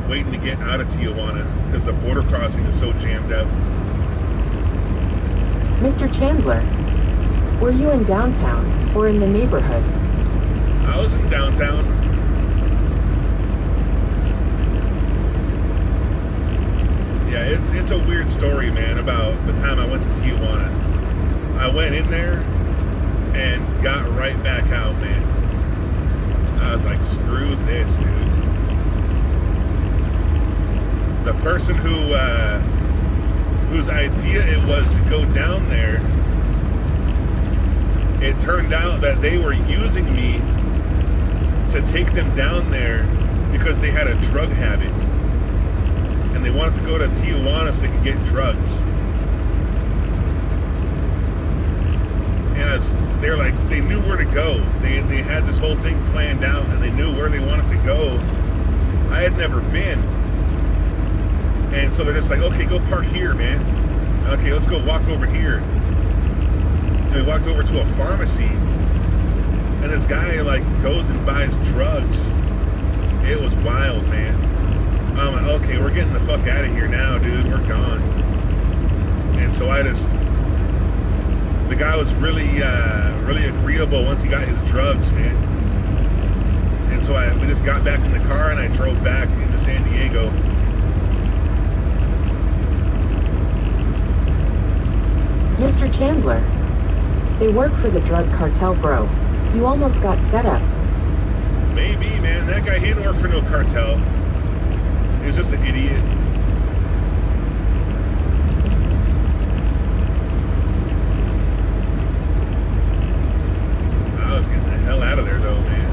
[SPEAKER 1] waiting to get out of Tijuana because the border crossing is so jammed up.
[SPEAKER 2] Mr. Chandler, were you in downtown or in the neighborhood?
[SPEAKER 1] I was in downtown. Yeah, it's a weird story, man, about the time I went to Tijuana. I went in there and got right back out, man. I was like, screw this, dude. The person whose idea it was to go down there, it turned out that they were using me to take them down there because they had a drug habit. And they wanted to go to Tijuana so they could get drugs. And they're like, they knew where to go. They had this whole thing planned out and they knew where they wanted to go. I had never been. And so they're just like, okay, go park here, man. Okay, let's go walk over here. And we walked over to a pharmacy. And this guy like goes and buys drugs. It was wild, man. I'm like, okay, we're getting the fuck out of here now, dude. We're gone. And so the guy was really agreeable once he got his drugs, man. And so we just got back in the car and I drove back into San Diego.
[SPEAKER 2] Mr. Chandler, they work for the drug cartel, bro. You almost got set up.
[SPEAKER 1] Maybe, man. That guy, he didn't work for no cartel. He was just an idiot. I was getting the hell out of there, though, man.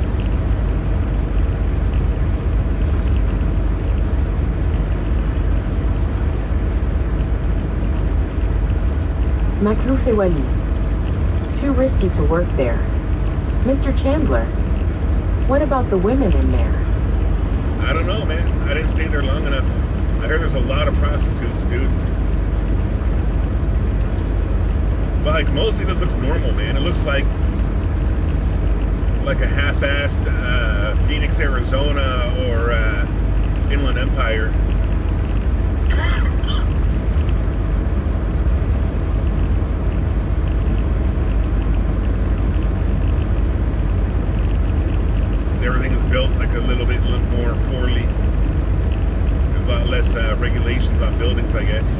[SPEAKER 2] Makrufe Wali. Too risky to work there. Mr. Chandler, what about the women in there?
[SPEAKER 1] I don't know, man. I didn't stay there long enough. I heard there's a lot of prostitutes, dude. But like mostly this looks normal, man. It looks like a half-assed Phoenix, Arizona or Inland Empire. Everything is built like a little more poorly. There's a lot less regulations on buildings, I guess.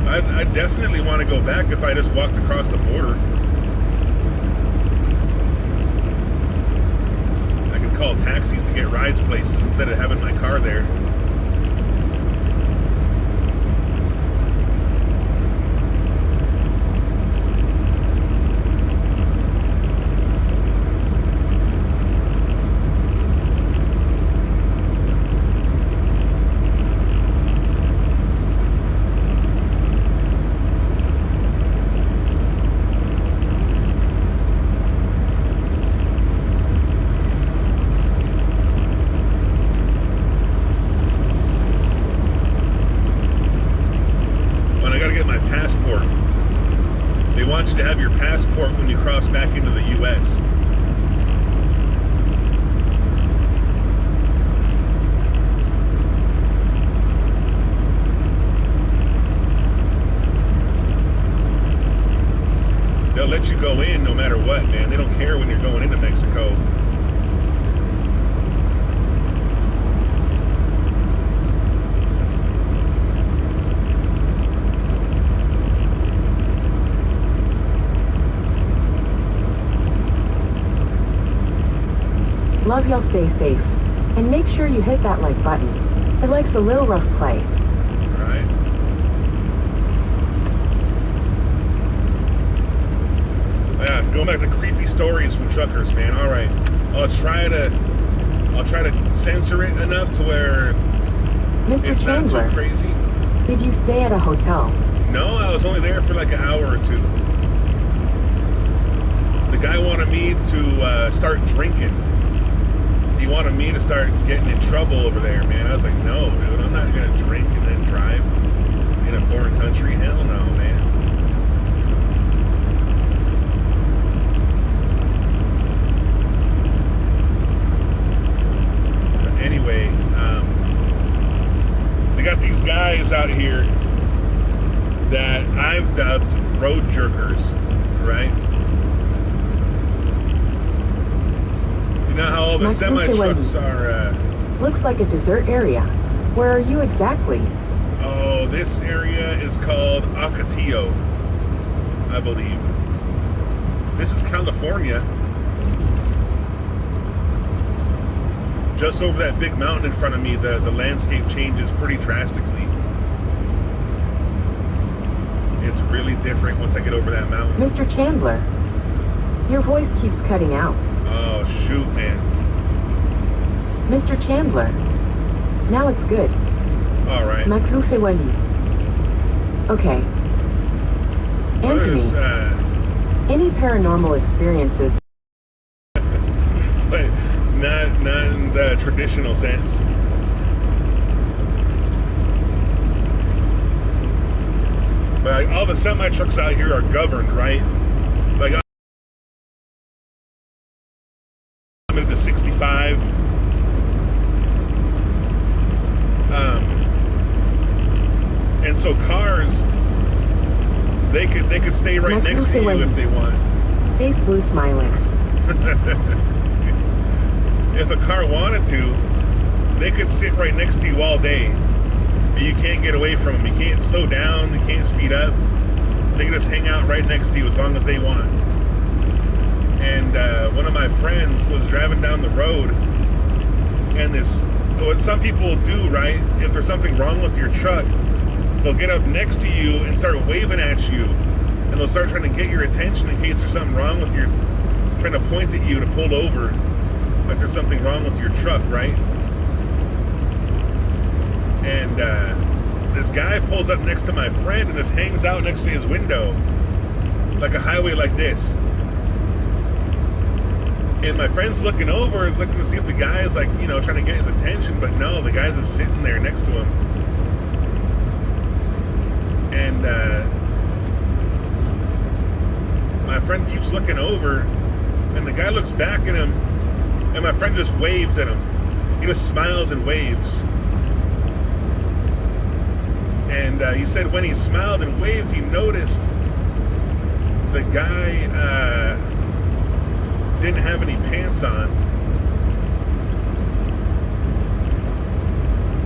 [SPEAKER 1] I definitely want to go back if I just walked across the border. I can call taxis to get rides places instead of having my car there. To have your passport when you cross back into the U.S. They'll let you go in no matter what, man. They don't care when you're going into Mexico.
[SPEAKER 2] Love y'all, stay safe. And make sure you hit that like button. It likes a little rough play.
[SPEAKER 1] Alright. Yeah, going back to creepy stories from truckers, man. Alright. I'll try to censor it enough to where
[SPEAKER 2] Mr.
[SPEAKER 1] it's
[SPEAKER 2] Chandler,
[SPEAKER 1] not too crazy.
[SPEAKER 2] did you stay at a hotel?
[SPEAKER 1] No, I was only there for like an hour or two. The guy wanted me to start drinking. He wanted me to start getting in trouble over there, man. I was like, no, dude, I'm not going to drink and then drive. In a foreign country? Hell no, man. But anyway, they got these guys out here that I've dubbed road jerkers, right? You know how all the semi-trucks are...
[SPEAKER 2] Looks like a desert area. Where are you exactly?
[SPEAKER 1] Oh, this area is called Ocotillo, I believe. This is California. Just over that big mountain in front of me, the landscape changes pretty drastically. It's really different once I get over that mountain.
[SPEAKER 2] Mr. Chandler, your voice keeps cutting out.
[SPEAKER 1] Oh, shoot, man.
[SPEAKER 2] Mr. Chandler, now it's good.
[SPEAKER 1] All right.
[SPEAKER 2] Makrufe Wali. Okay. Anthony, any paranormal experiences?
[SPEAKER 1] But not in the traditional sense. But like, all the semi-trucks out here are governed, right? Like, I'm into 65. And so cars, they could stay right next to you if they want.
[SPEAKER 2] Face blue smiling.
[SPEAKER 1] If a car wanted to, they could sit right next to you all day. You can't get away from them. You can't slow down. You can't speed up. They can just hang out right next to you as long as they want. And one of my friends was driving down the road, and what some people do, right, if there's something wrong with your truck, they'll get up next to you and start waving at you, and they'll start trying to get your attention in case there's something wrong with trying to point at you to pull over, like there's something wrong with your truck, right? And this guy pulls up next to my friend and just hangs out next to his window, like a highway like this. And my friend's looking over, looking to see if the guy is, like, you know, trying to get his attention, but no, the guy's just sitting there next to him. And my friend keeps looking over, and the guy looks back at him, and my friend just waves at him. He just smiles and waves. And he said when he smiled and waved, he noticed the guy didn't have any pants on.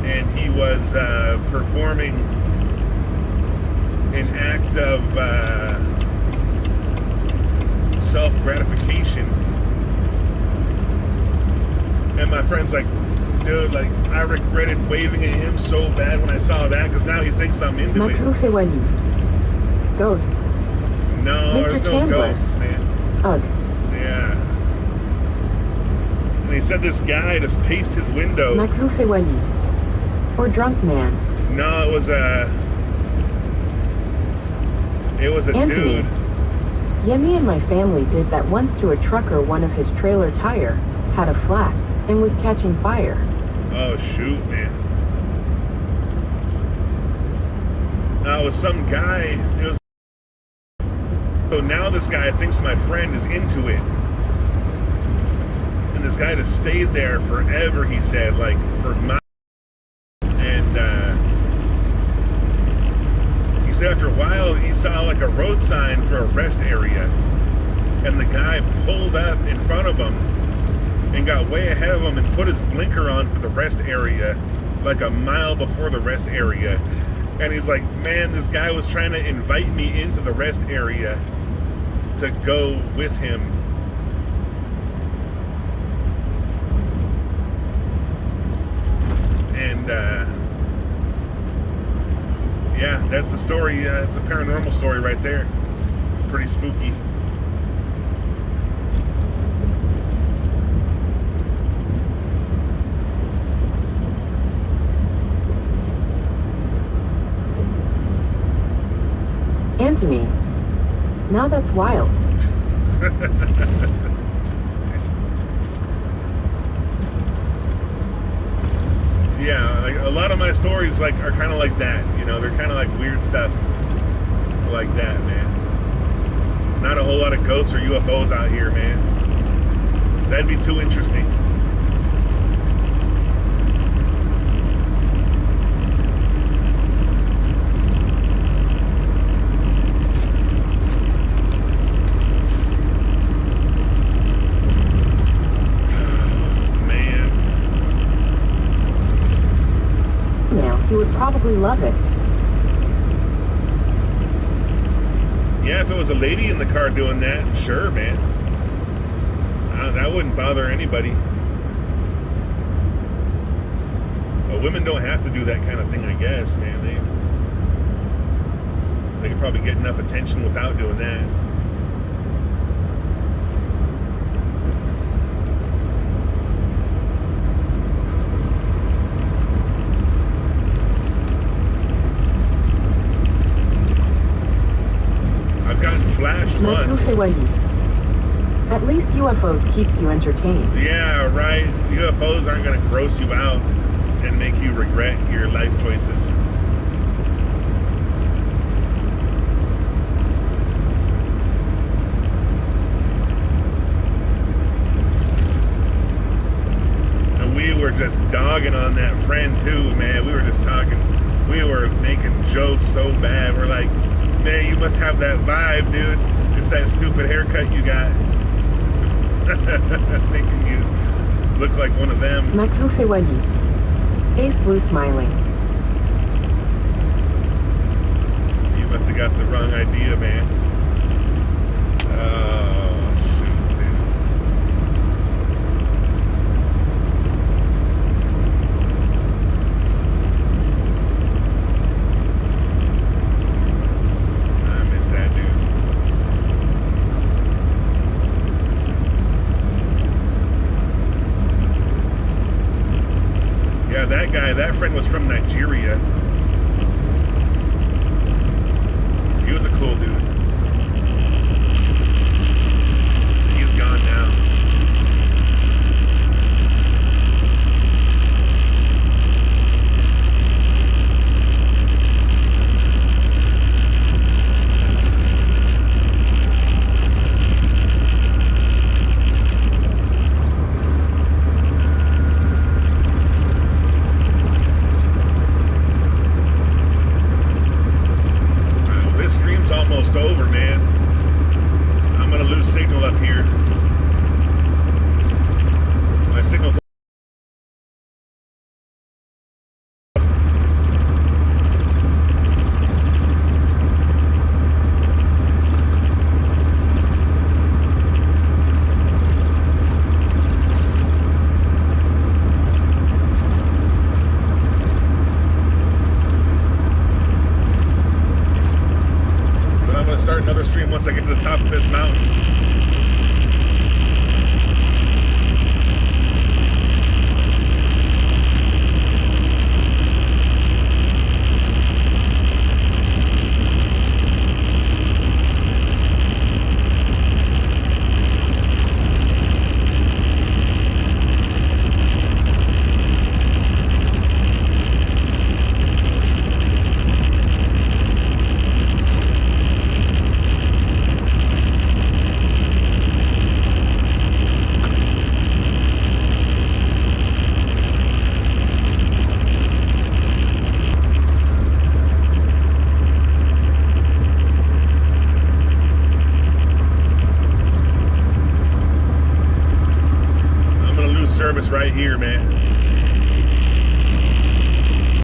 [SPEAKER 1] And he was performing an act of self-gratification. And my friend's like, dude, like, I regretted waving at him so bad when I saw that, because now he thinks I'm into it.
[SPEAKER 2] Makrufe Wali. Ghost.
[SPEAKER 1] No,
[SPEAKER 2] Mr.
[SPEAKER 1] there's no
[SPEAKER 2] Chandler.
[SPEAKER 1] ghosts, man.
[SPEAKER 2] Ugh.
[SPEAKER 1] Yeah. And he said this guy just paced his window.
[SPEAKER 2] Makrufe Wali. Or drunk man.
[SPEAKER 1] No, it was a
[SPEAKER 2] Anthony.
[SPEAKER 1] dude.
[SPEAKER 2] Yeah, me and my family did that once to a trucker. One of his trailer tire had a flat and was catching fire.
[SPEAKER 1] Oh, shoot, man. No, it was some guy. So now this guy thinks my friend is into it. And this guy just stayed there forever, he said, like, for months. And he said after a while, he saw, like, a road sign for a rest area. And the guy pulled up in front of him and got way ahead of him and put his blinker on for the rest area, like a mile before the rest area. And he's like, man, this guy was trying to invite me into the rest area to go with him. And yeah, that's the story. It's a paranormal story right there. It's pretty spooky.
[SPEAKER 2] Anthony. Now that's wild.
[SPEAKER 1] Yeah, like a lot of my stories like are kind of like that. You know, they're kind of like weird stuff like that, man. Not a whole lot of ghosts or UFOs out here, man. That'd be too interesting.
[SPEAKER 2] You would probably love it.
[SPEAKER 1] Yeah, if it was a lady in the car doing that, sure, man. That wouldn't bother anybody. Well, women don't have to do that kind of thing, I guess, man. They could probably get enough attention without doing that. Flashed once.
[SPEAKER 2] At least UFOs keeps you entertained.
[SPEAKER 1] Yeah, right. UFOs aren't going to gross you out and make you regret your life choices. And we were just dogging on that friend too, man. We were just talking. We were making jokes so bad. We're like, man, you must have that vibe, dude. It's that stupid haircut you got. Making you look like one of them.
[SPEAKER 2] Makrufe Wali. Face blue smiling.
[SPEAKER 1] You must have got the wrong idea, man. Oh, shoot, dude. That friend was from Nigeria. He was a cool dude. He's gone now. Almost over, man. I'm gonna lose signal up here. My signal's start another stream once I get to the top of this mountain. Service right here, man.